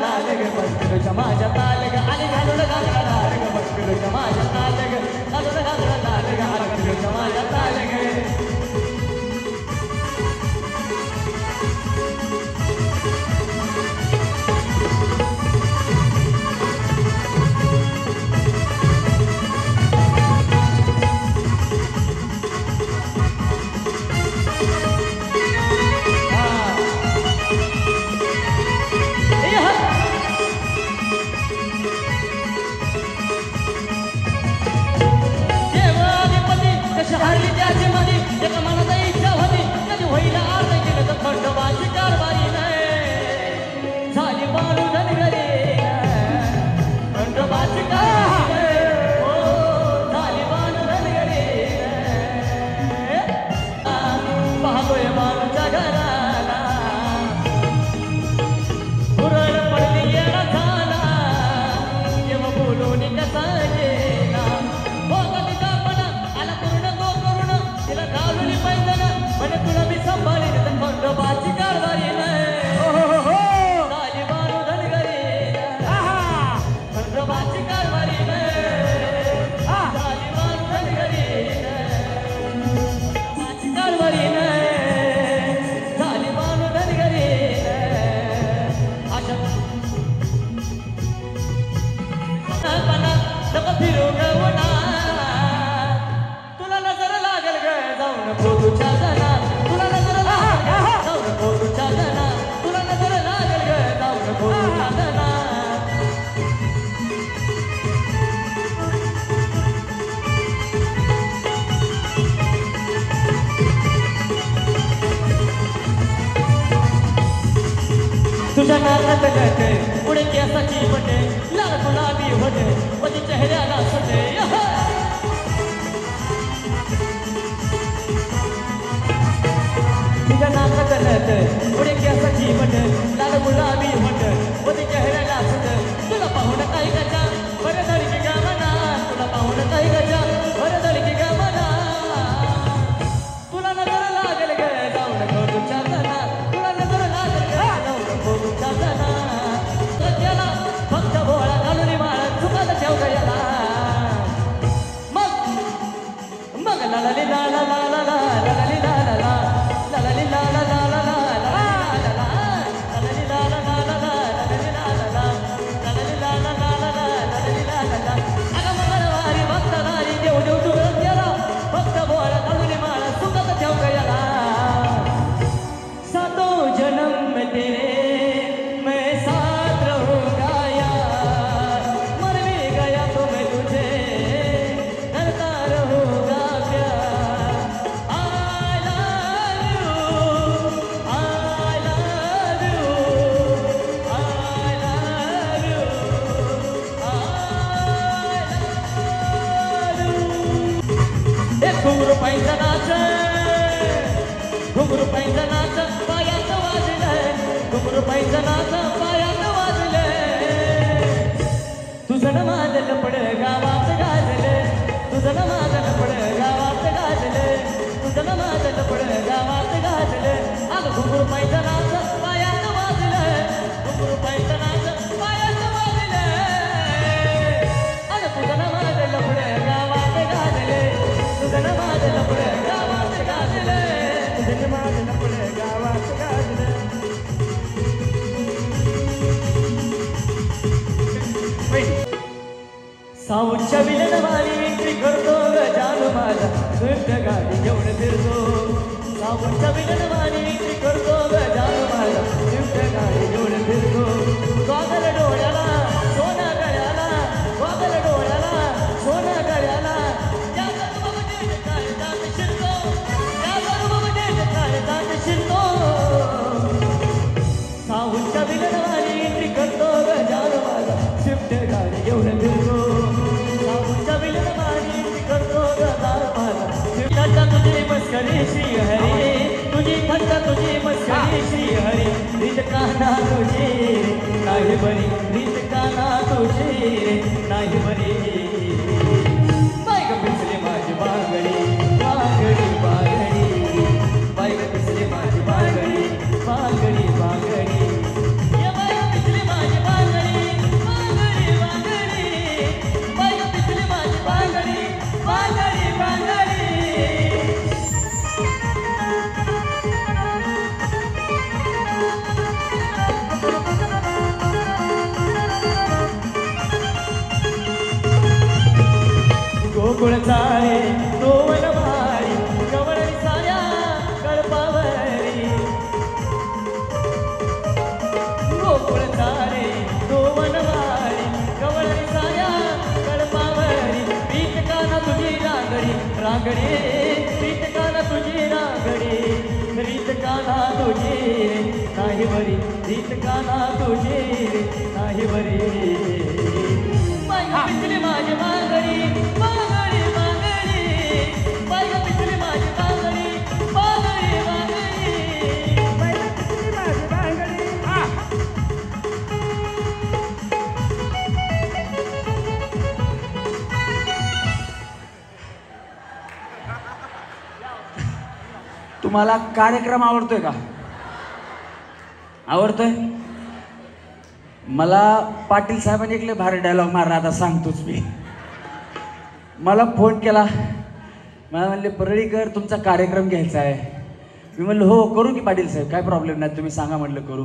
लाल गे बसलो माझ्या ताल ग आली घालून लाल ग बसलो माझ्या ताल ग घालून लाल ग आली माझ्या ताल ग तुझ्या नाकात गटे पुढे केसाची बटे लाल गुलाबी होते माझ्या चेहऱ्याला सुटे तुझ्या नाकात गटे पुढे केसाची बटे लाल गुलाबी होते माझ्या चेहऱ्याला सुटे तुला पाहून काही गजा बरं धडकी गा मना तुला पाहून काही गजा बरं धडकी गा मना तुला नजर लागेल ग जाऊ नको तुझ्या जना तुला नजर लागेल ग जाऊ नको तुझ्या जना सत्याला फक्त बोळा घालून माळ चुकात ठेव गयाला मग लालाली ला ला ला ला ला लालाली ला ला ला लालाली ला ला ला ला ला लालाली ला ला ला ला लालाली ला ला ला लालाली ला ला ला ला लालाली ला ला ला अगं मंगळवारी भक्तालारी देव देव तुला केला फक्त बोळा घालून माळ चुकात ठेव गयाला सातों जन्म में तेरे मैं साथ रहूंगा यार मर भी गया तो मैं तुझे करता रहूंगा प्यार I love you I love you I love you I love you एक घुंगरू पैसा नाच घुंगरू पैसा नाच पायात वाजले घुंगरू पैसा नाच पायात वाजले तुझं माझं लपड गावात गाजले तुझं माझं लपड गावात गाजले तुझं माझं लपड गावात गाजले अगं घुंगरू पैसा नाच पायात वाजले घुंगरू पैसा नाच पायात वाजले अगं तुझं माझं लपड गावात गाजले तुझं माझं लपड गावात गाजले तुझं माझं लपड गावात गाजले साऊच्या विलनवाली विक्री करतो ग जानू माझा स्विफ्ट गाडी घेऊन फिरतो साऊच्या विलनवाली विक्री करतो ग जानू माझा स्विफ्ट गाडी घेऊन फिरतो गोगल डोळ्याला सोना गळ्याला गोगल डोळ्याला सोना गळ्याला त्या गर्भवतीत काय दात शिरतो त्या गर्भवतीत काय दात शिरतो साऊच्या विलनवाली विक्री करतो ग जानू माझा स्विफ्ट गाडी घेऊन फिरतो साऊच्या विलनवाली विक्री करतो ग जानू माझा थट्टा तुझी मस्करी श्री हरी तुझी थट्टा तुझी मस्करी श्री हरी रीत काना तुझी नाही बरी रीत काना तुझी नाही बरी बायग पिसली माझी बांगडी बांगडी बांगडी बायग पिसली माझी बांगडी बांगडी बांगडी या बायग पिसली माझी बांगडी बांगडी बांगडी बायग पिसली माझी बांगडी बांगडी बांगडी गोकुळ चाळे तो वनवारी कवळी साऱ्या कळपावरी गोकुळ चाळे तो वनवारी कवळी साऱ्या कळपावरी पीठ काना तुझी रांगडी रांगडी पीठ काना तुझी रांगडी रीत काना तुझी नाही बरी रीत काना तुझी नाही बरी बायग पिसली माझी बांगडी बांगडी बांगडी बायग पिसली माझी बांगडी बांगडी बांगडी बायग पिसली माझी बांगडी तुम्हाला कार्यक्रम आवडतोय का? आवडतोय? मला पाटील साहेबांनी एक लय भारी डायलॉग मारला, आता सांगतोच मी. मला फोन केला, मला म्हणले परळीकर तुमचा कार्यक्रम घ्यायचा आहे. मी म्हणलं हो करू की पाटील साहेब, काय प्रॉब्लेम नाही, तुम्ही सांगा म्हटलं करू.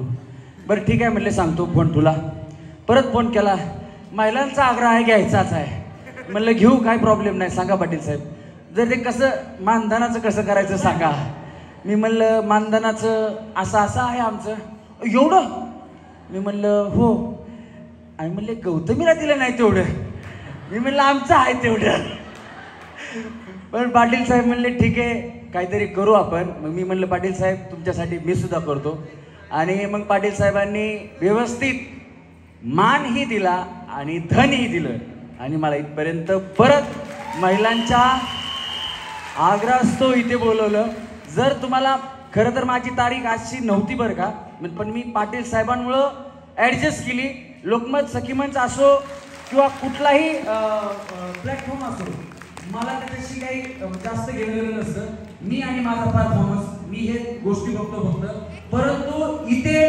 बरं ठीक आहे म्हणले, सांगतो फोन तुला. परत फोन केला, महिलांचा आग्रह आहे घ्यायचाच आहे. म्हणलं घेऊ, काय प्रॉब्लेम नाही, सांगा पाटील साहेब. जर ते कसं मानधनाचं कसं करायचं सांगा. मी म्हणलं मानधनाचं असं असं आहे आमचं. एवढं? मी म्हणलं हो. आणि म्हणले गौतमीला दिलं नाही तेवढं. मी म्हणलं आमचं आहे तेवढं. पण पाटील साहेब म्हणले ठीक आहे काहीतरी करू आपण. मग मी म्हणलं पाटील साहेब तुमच्यासाठी मी सुद्धा करतो. आणि मग पाटील साहेबांनी व्यवस्थित मानही दिला आणि धनही दिलं आणि मला इथपर्यंत परत महिलांच्या आग्रहास्तव इथे बोलवलं. जर तुम्हाला खरं तर माझी तारीख आजची नव्हती बरं का, पण मी पाटील साहेबांमुळं ॲडजस्ट केली. लोकमत सखीमंच असो किंवा कुठलाही प्लॅटफॉर्म असो, मला त्याच्याशी काही जास्त घेणं नसतं. मी आणि माझा परफॉर्मन्स मी हे गोष्टी बघतो फक्त. परंतु इथे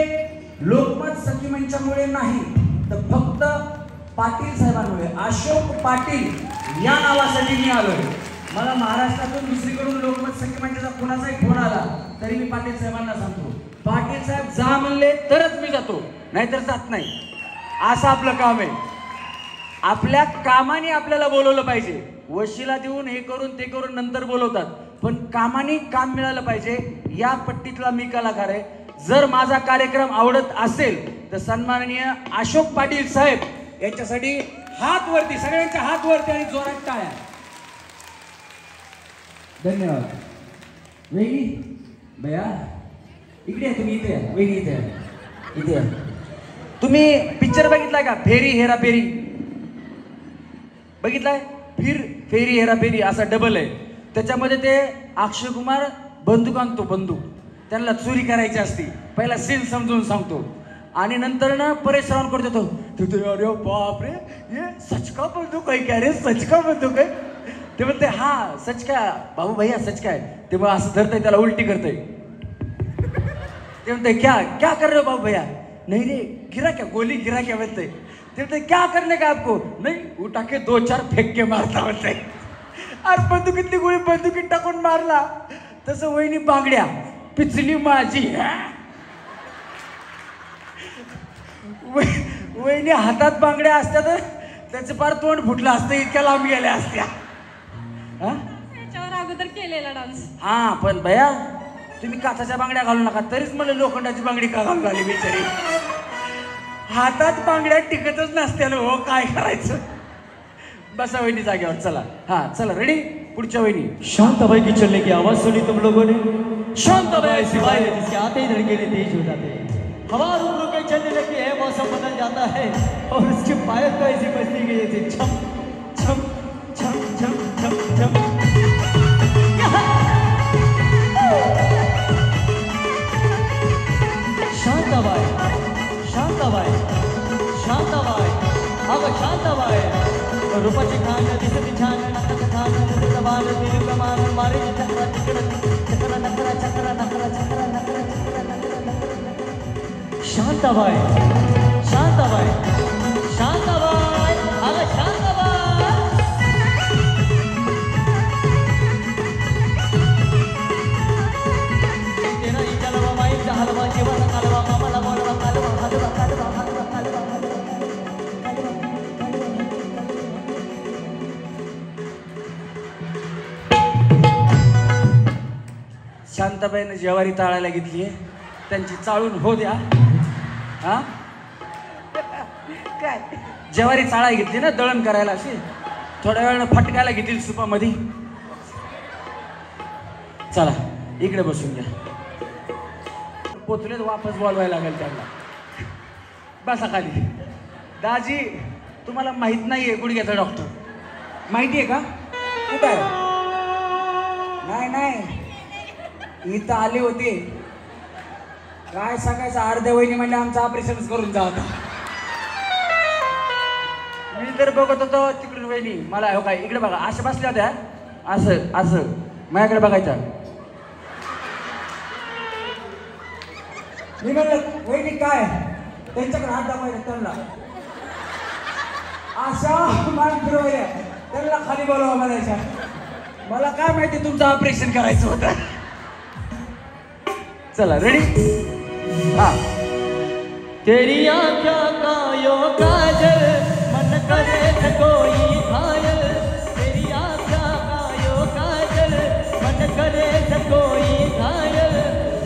लोकमत सखीमंचामुळे नाही तर फक्त पाटील साहेबांमुळे, अशोक पाटील या नावासाठी मी आलोय. मला महाराष्ट्रातून दुसरीकडून लोकमत सखीमंचाचा कुणाचाही फोन आला तरी मी पाटील साहेबांना सांगतो, पाटील साहेब जा म्हणले तरच मी जातो, नाहीतर जात नाही. असं आपलं काम आहे. आपल्या कामाने आपल्याला बोलवलं पाहिजे. वशिला देऊन हे करून ते करून नंतर बोलवतात, पण कामाने काम मिळालं पाहिजे. या पट्टीतला मी कलाकार आहे. जर माझा कार्यक्रम आवडत असेल तर सन्माननीय अशोक पाटील साहेब यांच्यासाठी हात वरती, सगळ्यांच्या हात वरती आणि जोरात टाळ्या. धन्यवाद. वहिनी भैया इकडे या, तुम्ही इथे या. वहिनी इथे या, इथे या. तुम्ही पिक्चर बघितलाय का, फेरी हेराफेरी बघितलाय? फेरी हेराफेरी असा डबल आहे. त्याच्यामध्ये ते अक्षय कुमार बंदूक आणतो, बंदूक त्यांना चोरी करायची असते. पहिला सीन समजून सांगतो आणि नंतर ना परेश रावण करतो तो तिथे, अरे बाप रे ये सच का बंदूक आहे क्या रे, सच का बंदूक आहे. ते म्हणते हा सच का बाबू भैया, सच काय. ते मग असं धरतंय, त्याला उलटी करतंय. ते म्हणते क्या क्या कर रहे हो बाबू भैया. नहीं रे गिरा क्या, गोली गिरा क्या म्हणते. ते म्हणते क्या करने का आपको. नहीं उठा के 2-4 फेक के मारता म्हणते. अरे बंदुकीतली गोळी बंदुकीत टाकून मारला. तसं वहिनी बांगड्या पिचली माझी. वहिनी हातात बांगड्या असत्या तर त्याचं फार तोंड फुटलं असतं, इतक्या लांब गेल्या असत्या. त्याच्यावर अगोदर केलेला डान्स. हा पण भैया तुम्ही काचाच्या बांगड्या घालू नका. तरीच मला लोखंडाची बांगडी का घालून आली बिचारी. हातात बांगड्या टिकतच नसत्या ना हो, काय करायचं. बसा वहिनी जागेवर. चला हा चला रेडी. पुढच्या वहिनी. शांताबाई की चलने की आवाज सुनी तुम लोगों ने. शांताबाई सिवाय जिसके आते ही धड़के तेज हो जाते हैं. हवा रुक रुक के चलने लगती है, मौसम बदल जाता है और उसके पायल तो ऐसी बजती गई जैसे छम छम छम छम छम छम. शांताबाई शांताबाई शांताबाई अगं शांताबाई, रूपाची खान दिसती छान, नाकाचं खान दिसतं बाण, दिली प्रमाण मारे चक्रा चक्र चक्रा नकरा चक्रा नकरा चक्रा नकरा चक्रा नकरा. शांताबाई शांताबाई शांताबाई अगं शांताबाई. तेरा इजालवा माईचा हलवा जीवन कालवा मामाला बोलवा कालवा हलवा कालवा हलवा कालवा. शांताबाईनं ज्वारी ताळायला घेतली आहे, त्यांची चाळून हो द्या. हा काय ज्वारी चाळायला घेतली ना दळण करायला, अशी थोड्या वेळानं फटकायला घेतील सुपामध्ये. चला इकडे बसून घ्या. पोचलेत वापस बोलवायला लागेल त्यांना. बसा खाली. दाजी तुम्हाला माहित नाहीये गुडघ्याचा डॉक्टर, माहिती आहे का कुठं आहे? नाही नाही इथं आले होते. काय सांगायचं, अर्ध्या वहिनी म्हणजे आमचं ऑपरेशनच करून जा होता. मी तर बघत होतो तिकडून वहिनी मला हो काय इकडे बघा अशा बसल्या होत्या, असं असं माझ्याकडे बघायचं. मी म्हणलं वहिनी काय, त्यांच्याकडे हात दाखवायला त्यांना अशा मान फिरवायला, त्यांना खाली बोलवा म्हणायच्या. मला काय माहिती तुमचं ऑपरेशन करायचं होतं. चला रेडी. हाँ तेरी आँखों का यो काजल मन करे न कोई घायल. तेरी आँखों का यो काजल मन करे न कोई घायल.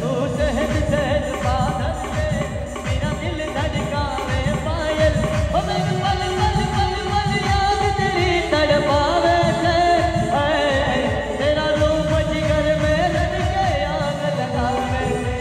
तू सहज सहज बादल में मेरा दिल धड़कावे पायल. ओ मेरे पल पल पल पल याद तेरी तड़पावे से. तेरा रूप जिगर में रट के आग लगावे से.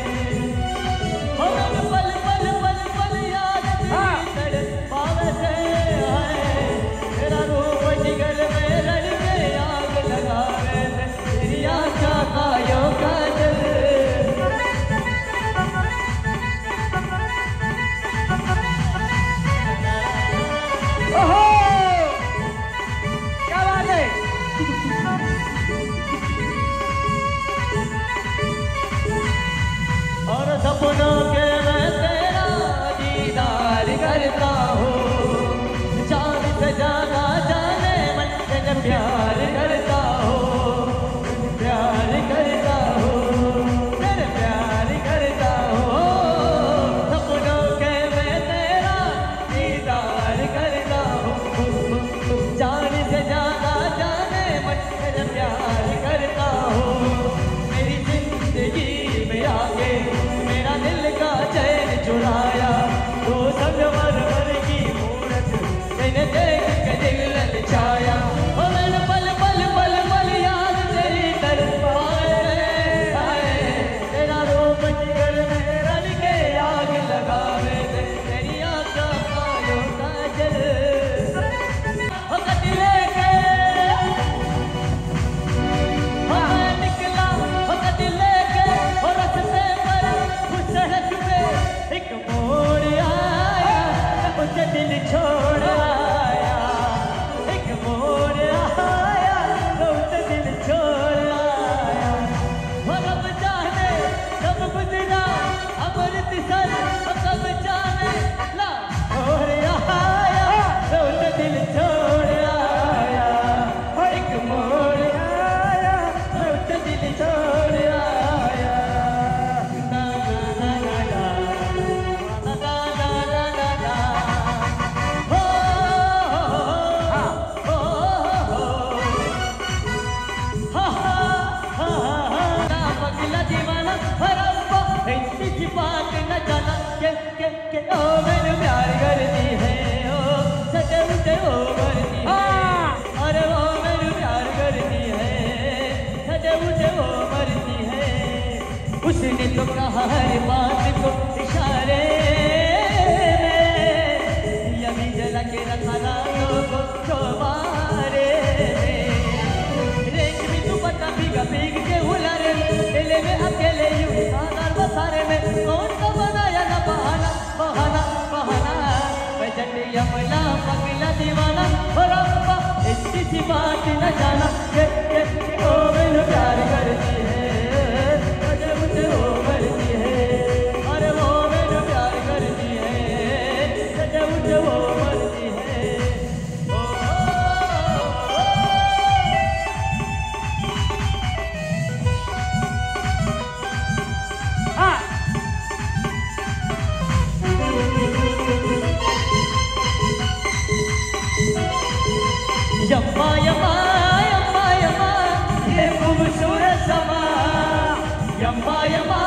के ओ मैंने प्यार करती है ओ सटे मुझे ओ करती है अरे वो मैंने प्यार करती है सटे मुझे वो मरती है उसने तो कहा हर बात को इशारे में यही जला के रखा रातों को चौबारे रेंज में तू पता भीग के हुलारे दिले में अकेले यूं सादार बसारे में कौन सा बनाया ना बहाना बहाना बहाना मैं जटे यमला पगला दीवाना और अब्बा इतनी सी बात न जाना के ओ मैंने प्यार करती है अरे मुझे वो करती है अरे वो मैंने प्यार करती है अरे मुझे वो करती है ओ, यम्मा यम्मा यम्मा यम्मा ये खूबसूरत समा यम्मा यम्मा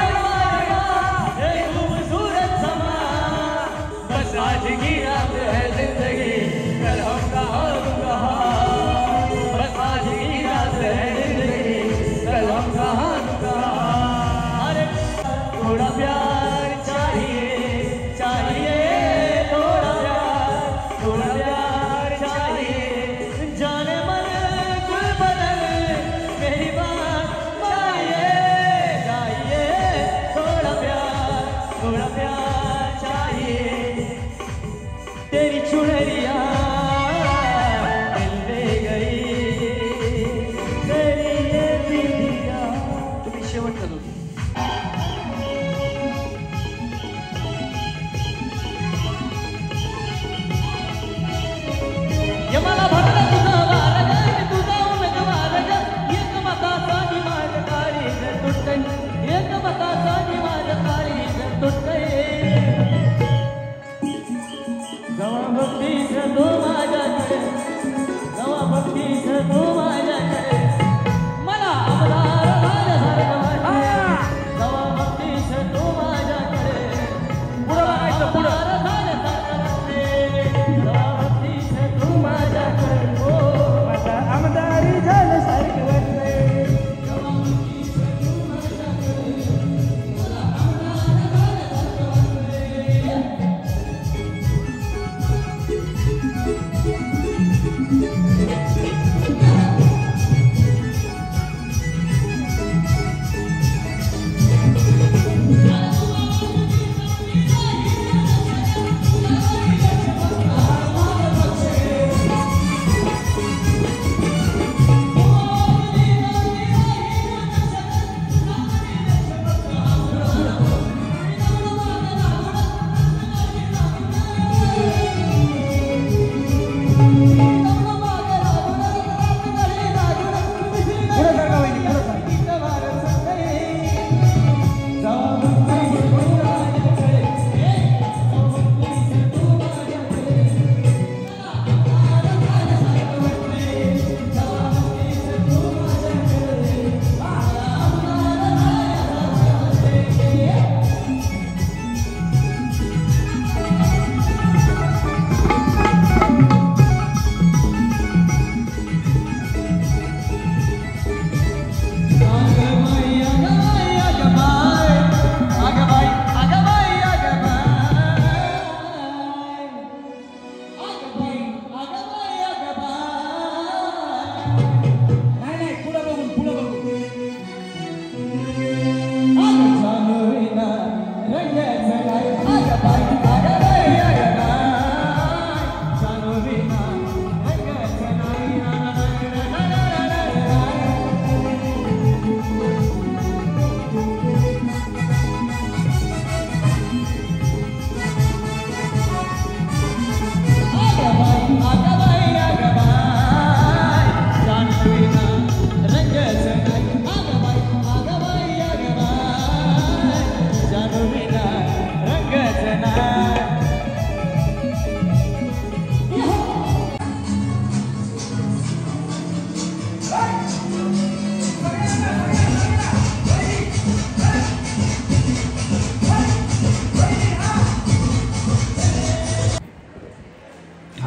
यम्मा यम्मा ये खूबसूरत समा बस आज की रात है जिंदगी कल हम कहाँ बस आज की रात है जिंदगी कल हम कहाँ अरे थोड़ा प्यार चाहिए चाहिए थोड़ा प्यार चाहिए जाने मन गुल बदल मेरी बात चाहिए चाहिए थोड़ा प्यार चाहिए तेरी चुनरिया दिल ले गई तेरी ये बिंदिया तुम्ही शेवटचा दोन यमाला भरला तुझा वारग तुझा उमेदवारग एक मतासाठी माझ्या काळीज तुटते एक मतासाठी माझ्या काळीज तुटते जवा भक्तीस तो माझ्याकडे जवा भक्तीस तो माझ्याकडे मला आमदार झाल्यासारखं वाटते जवा भक्तीस तो माझ्याकडे पुढं बघायचं पुढं झाल्यासारखं वाटते जवा भक्तीस तू माझ्याकडे हो माझा आमदारी झाल्यासारखं वाटते जवा भक्तीस तू माझ्याकडे मला आमदार झाल्यासारखं वाटते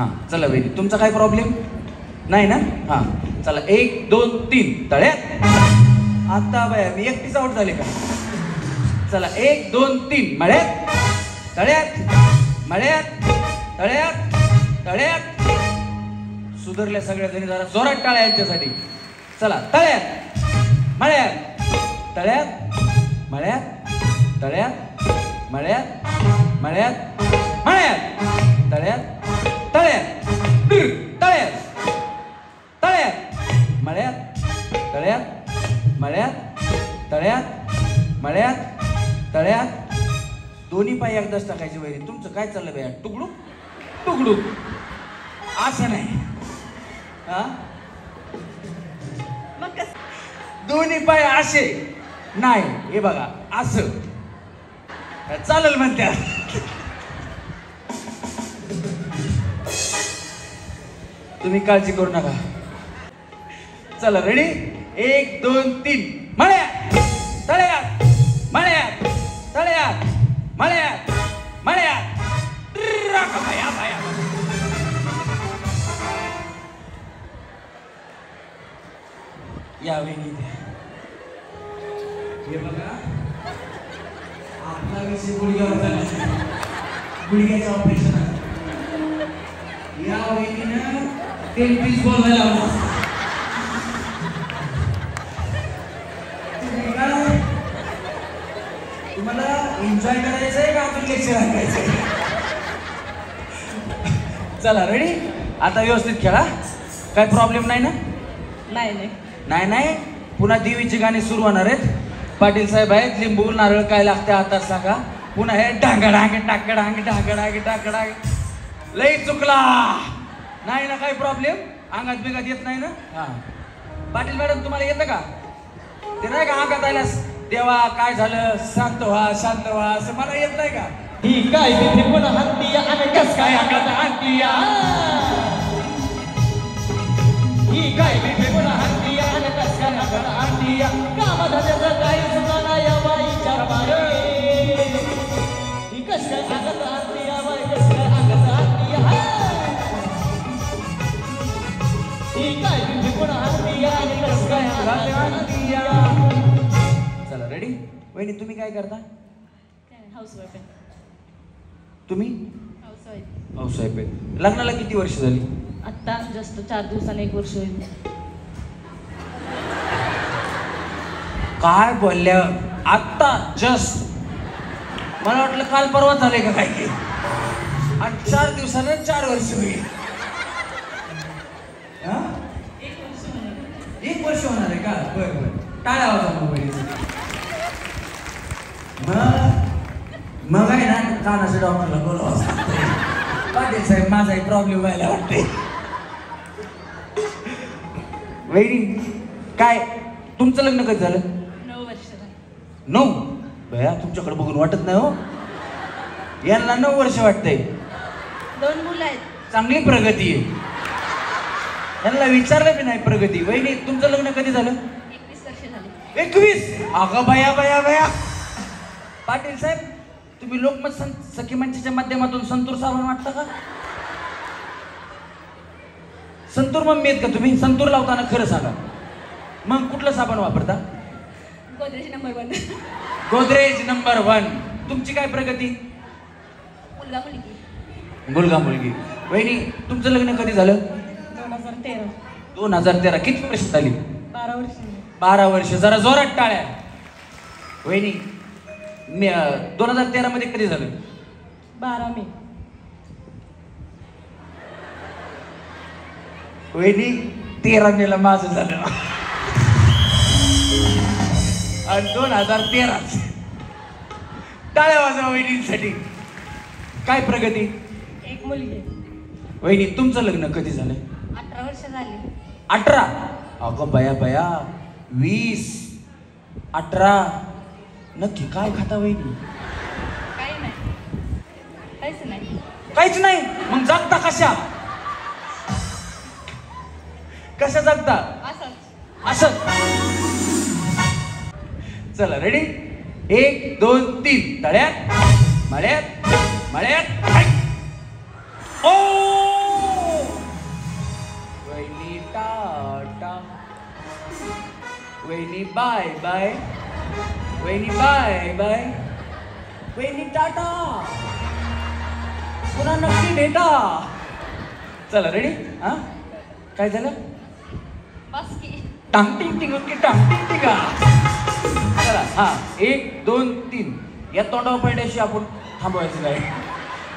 हां चला वहिनी, तुमचा काय प्रॉब्लेम नाही ना? हां चला 1 2 3 तळ्यात. आता बाया मी एकटीच आउट झाले का? चला 1 2 3 मळ्यात तळ्यात मळ्यात तळ्यात तळ्यात. सुधारल्या सगळ्या जणी, जरा जोरात टाळ्या यांच्यासाठी. चला तळ्यात मळ्यात तळ्यात मळ्यात तळ्यात मळ्यात मळ्यात मळ्यात तळ्यात तळ्यात तळ्यात तळ्यात मळ्यात तळ्यात मळ्यात तळ्यात मळ्यात तळ्यात. दोन्ही पाय एकदाच टाकायची वैरी. तुमचं काय चाललं बाया? टुकडू टुकडू असं नाही. हा मग कसं? दोन्ही पाय असे नाही, हे बघा असं चालेल म्हणत्या. तुम्ही काळजी करू नका. चला रेडी 1 2 3 मळ्यात तळ्यात मळ्यात तळ्यात मळ्यात मळ्यात. बाया बाया या वहिनी हे बघा, आपला विषय गुडघ्यावर झाला. गुडघ्याचं ऑपरेशन आहे. या वहिनीनं 10 पीस बोलायला लावला. तुम्हाला एन्जॉय करायचंय का अजून लेक्चर ऐकायचंय? चला रेडी, आता व्यवस्थित खेळा. काय प्रॉब्लेम नाही ना? नाही नाही नाही नाही. पुन्हा देवीची गाणी सुरू होणार आहेत. पाटील साहेब आहेत, लिंबू नारळ काय लागते हातात सांगा. पुन्हा हे डांगडांग टाकडांग डांगडांग टाकडांग. लई चुकला नाही ना? काही प्रॉब्लेम अंगात बिगात येत नाही ना? हा पाटील मॅडम तुम्हाला येतं का? ते नाही का अंगात आयला देवा काय झालं शांत व्हा असं मला येत नाही का? ही काय तिथे पुन्हा हत्ती आणि कस काय अंगात आणती. ही काय तिथे पुन्हा हत्ती आणि कस काय अंगात आणती. कामधंद्याचं काही सुद्धा या बाईच्या मागे. ही कस काय अंगात आणती बाई, कस काय अंगात आणती. ही काय तिथे पुन्हा हत्ती आणि कस काय अंगात आणती. चला रेडी. वहिनी तुम्ही काय करता? हाऊसवाईफ आहे. तुम्ही हाऊसवाईफ. हाऊसवाईफ आहे. लग्नाला किती वर्ष झाली? आत्ता जस्ट 4 दिवसांनी 1 वर्ष होईल. काय बोलल्या? आत्ता जस्ट? मला वाटलं काल परवा झाले का काय की. आणि 4 दिवसानं 4 वर्ष होईल. 1 वर्ष होणार आहे का? बरं बरं. टाळ्या आवाज मोबाईलसाठी. मग आहे ना कानाच्या डॉक्टरला बोलवा. पाटील साहेब माझा एक प्रॉब्लेम व्हायला वाटते. वहिनी काय तुमचं लग्न कधी झालं? 9 वर्ष झाली. 9? भया तुमच्याकडे बघून वाटत नाही हो. यांना 9 वर्ष वाटतंय. 2 मुलं आहेत. चांगली प्रगती आहे. यांना विचारलं बी नाही प्रगती. वहिनी तुमचं लग्न कधी झालं? 21 वर्ष झाली. 21? अगं बया बया बया. पाटील साहेब तुम्ही लोकमत सखी मंचाच्या माध्यमातून संतूर साबण वाटता का? संतूर मम्मी आहेत का तुम्ही? संतूर लावताना खरं सांगा. मग कुठलं साबण वापरता? गोदरेज नंबर 1. गोदरेज नंबर 1. तुमची काय प्रगती? मुलगा मुलगी. मुलगा मुलगी. वहिनी तुमचं लग्न कधी झालं? 2013. 2013. किती वर्ष झाली? 12 वर्ष. 12 वर्ष. जरा जोरात टाळ्या. वहिनी 2013 मध्ये कधी झालं? 12 मे. वहिनी 13 मेला माझं झालं. आणि 2013. टाळ्या वाजवा वहिनींसाठी. काय प्रगती? 1 मुलगी. वहिनी तुमचं लग्न कधी झालं? 18 वर्ष झाली. 18? अगं बया बया. 20 18. नक्की काय खाता वहिनी? काही नाही. काहीच नाही. काहीच नाही? मग जगता कशा? कशा जगता? असंच. असं. चला रेडी 1 2 3 तळ्यात मळ्यात मळ्यात. ओ वहिनी बाय बाय, वहिनी बाय बाय, वहिनी टाटा, पुन्हा नक्की भेटा. चला रेडी. हा काय झालं? बस की. टांग टिंग टिंग की टांग टिंग टिंगा. चला हा 1 2 3 या तोंडावर पडल्याशी आपण थांबवायचं काय.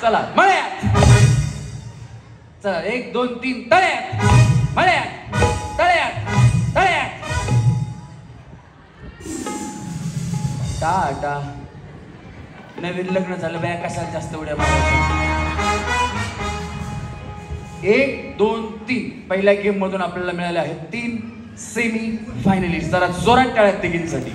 चला मळ्यात. चला 1 2 3 तळ्यात, मळ्यात, तळ्यात, तळ्यात. टाटा. नवीन लग्न झालं बाया कशाला जास्त उड्या मारायच्या. 1 2 3 पहिल्या गेम मधून आपल्याला मिळाले आहेत 3 सेमी फायनलिस्ट. जरा जोरात टाळ्यात तिघींसाठी.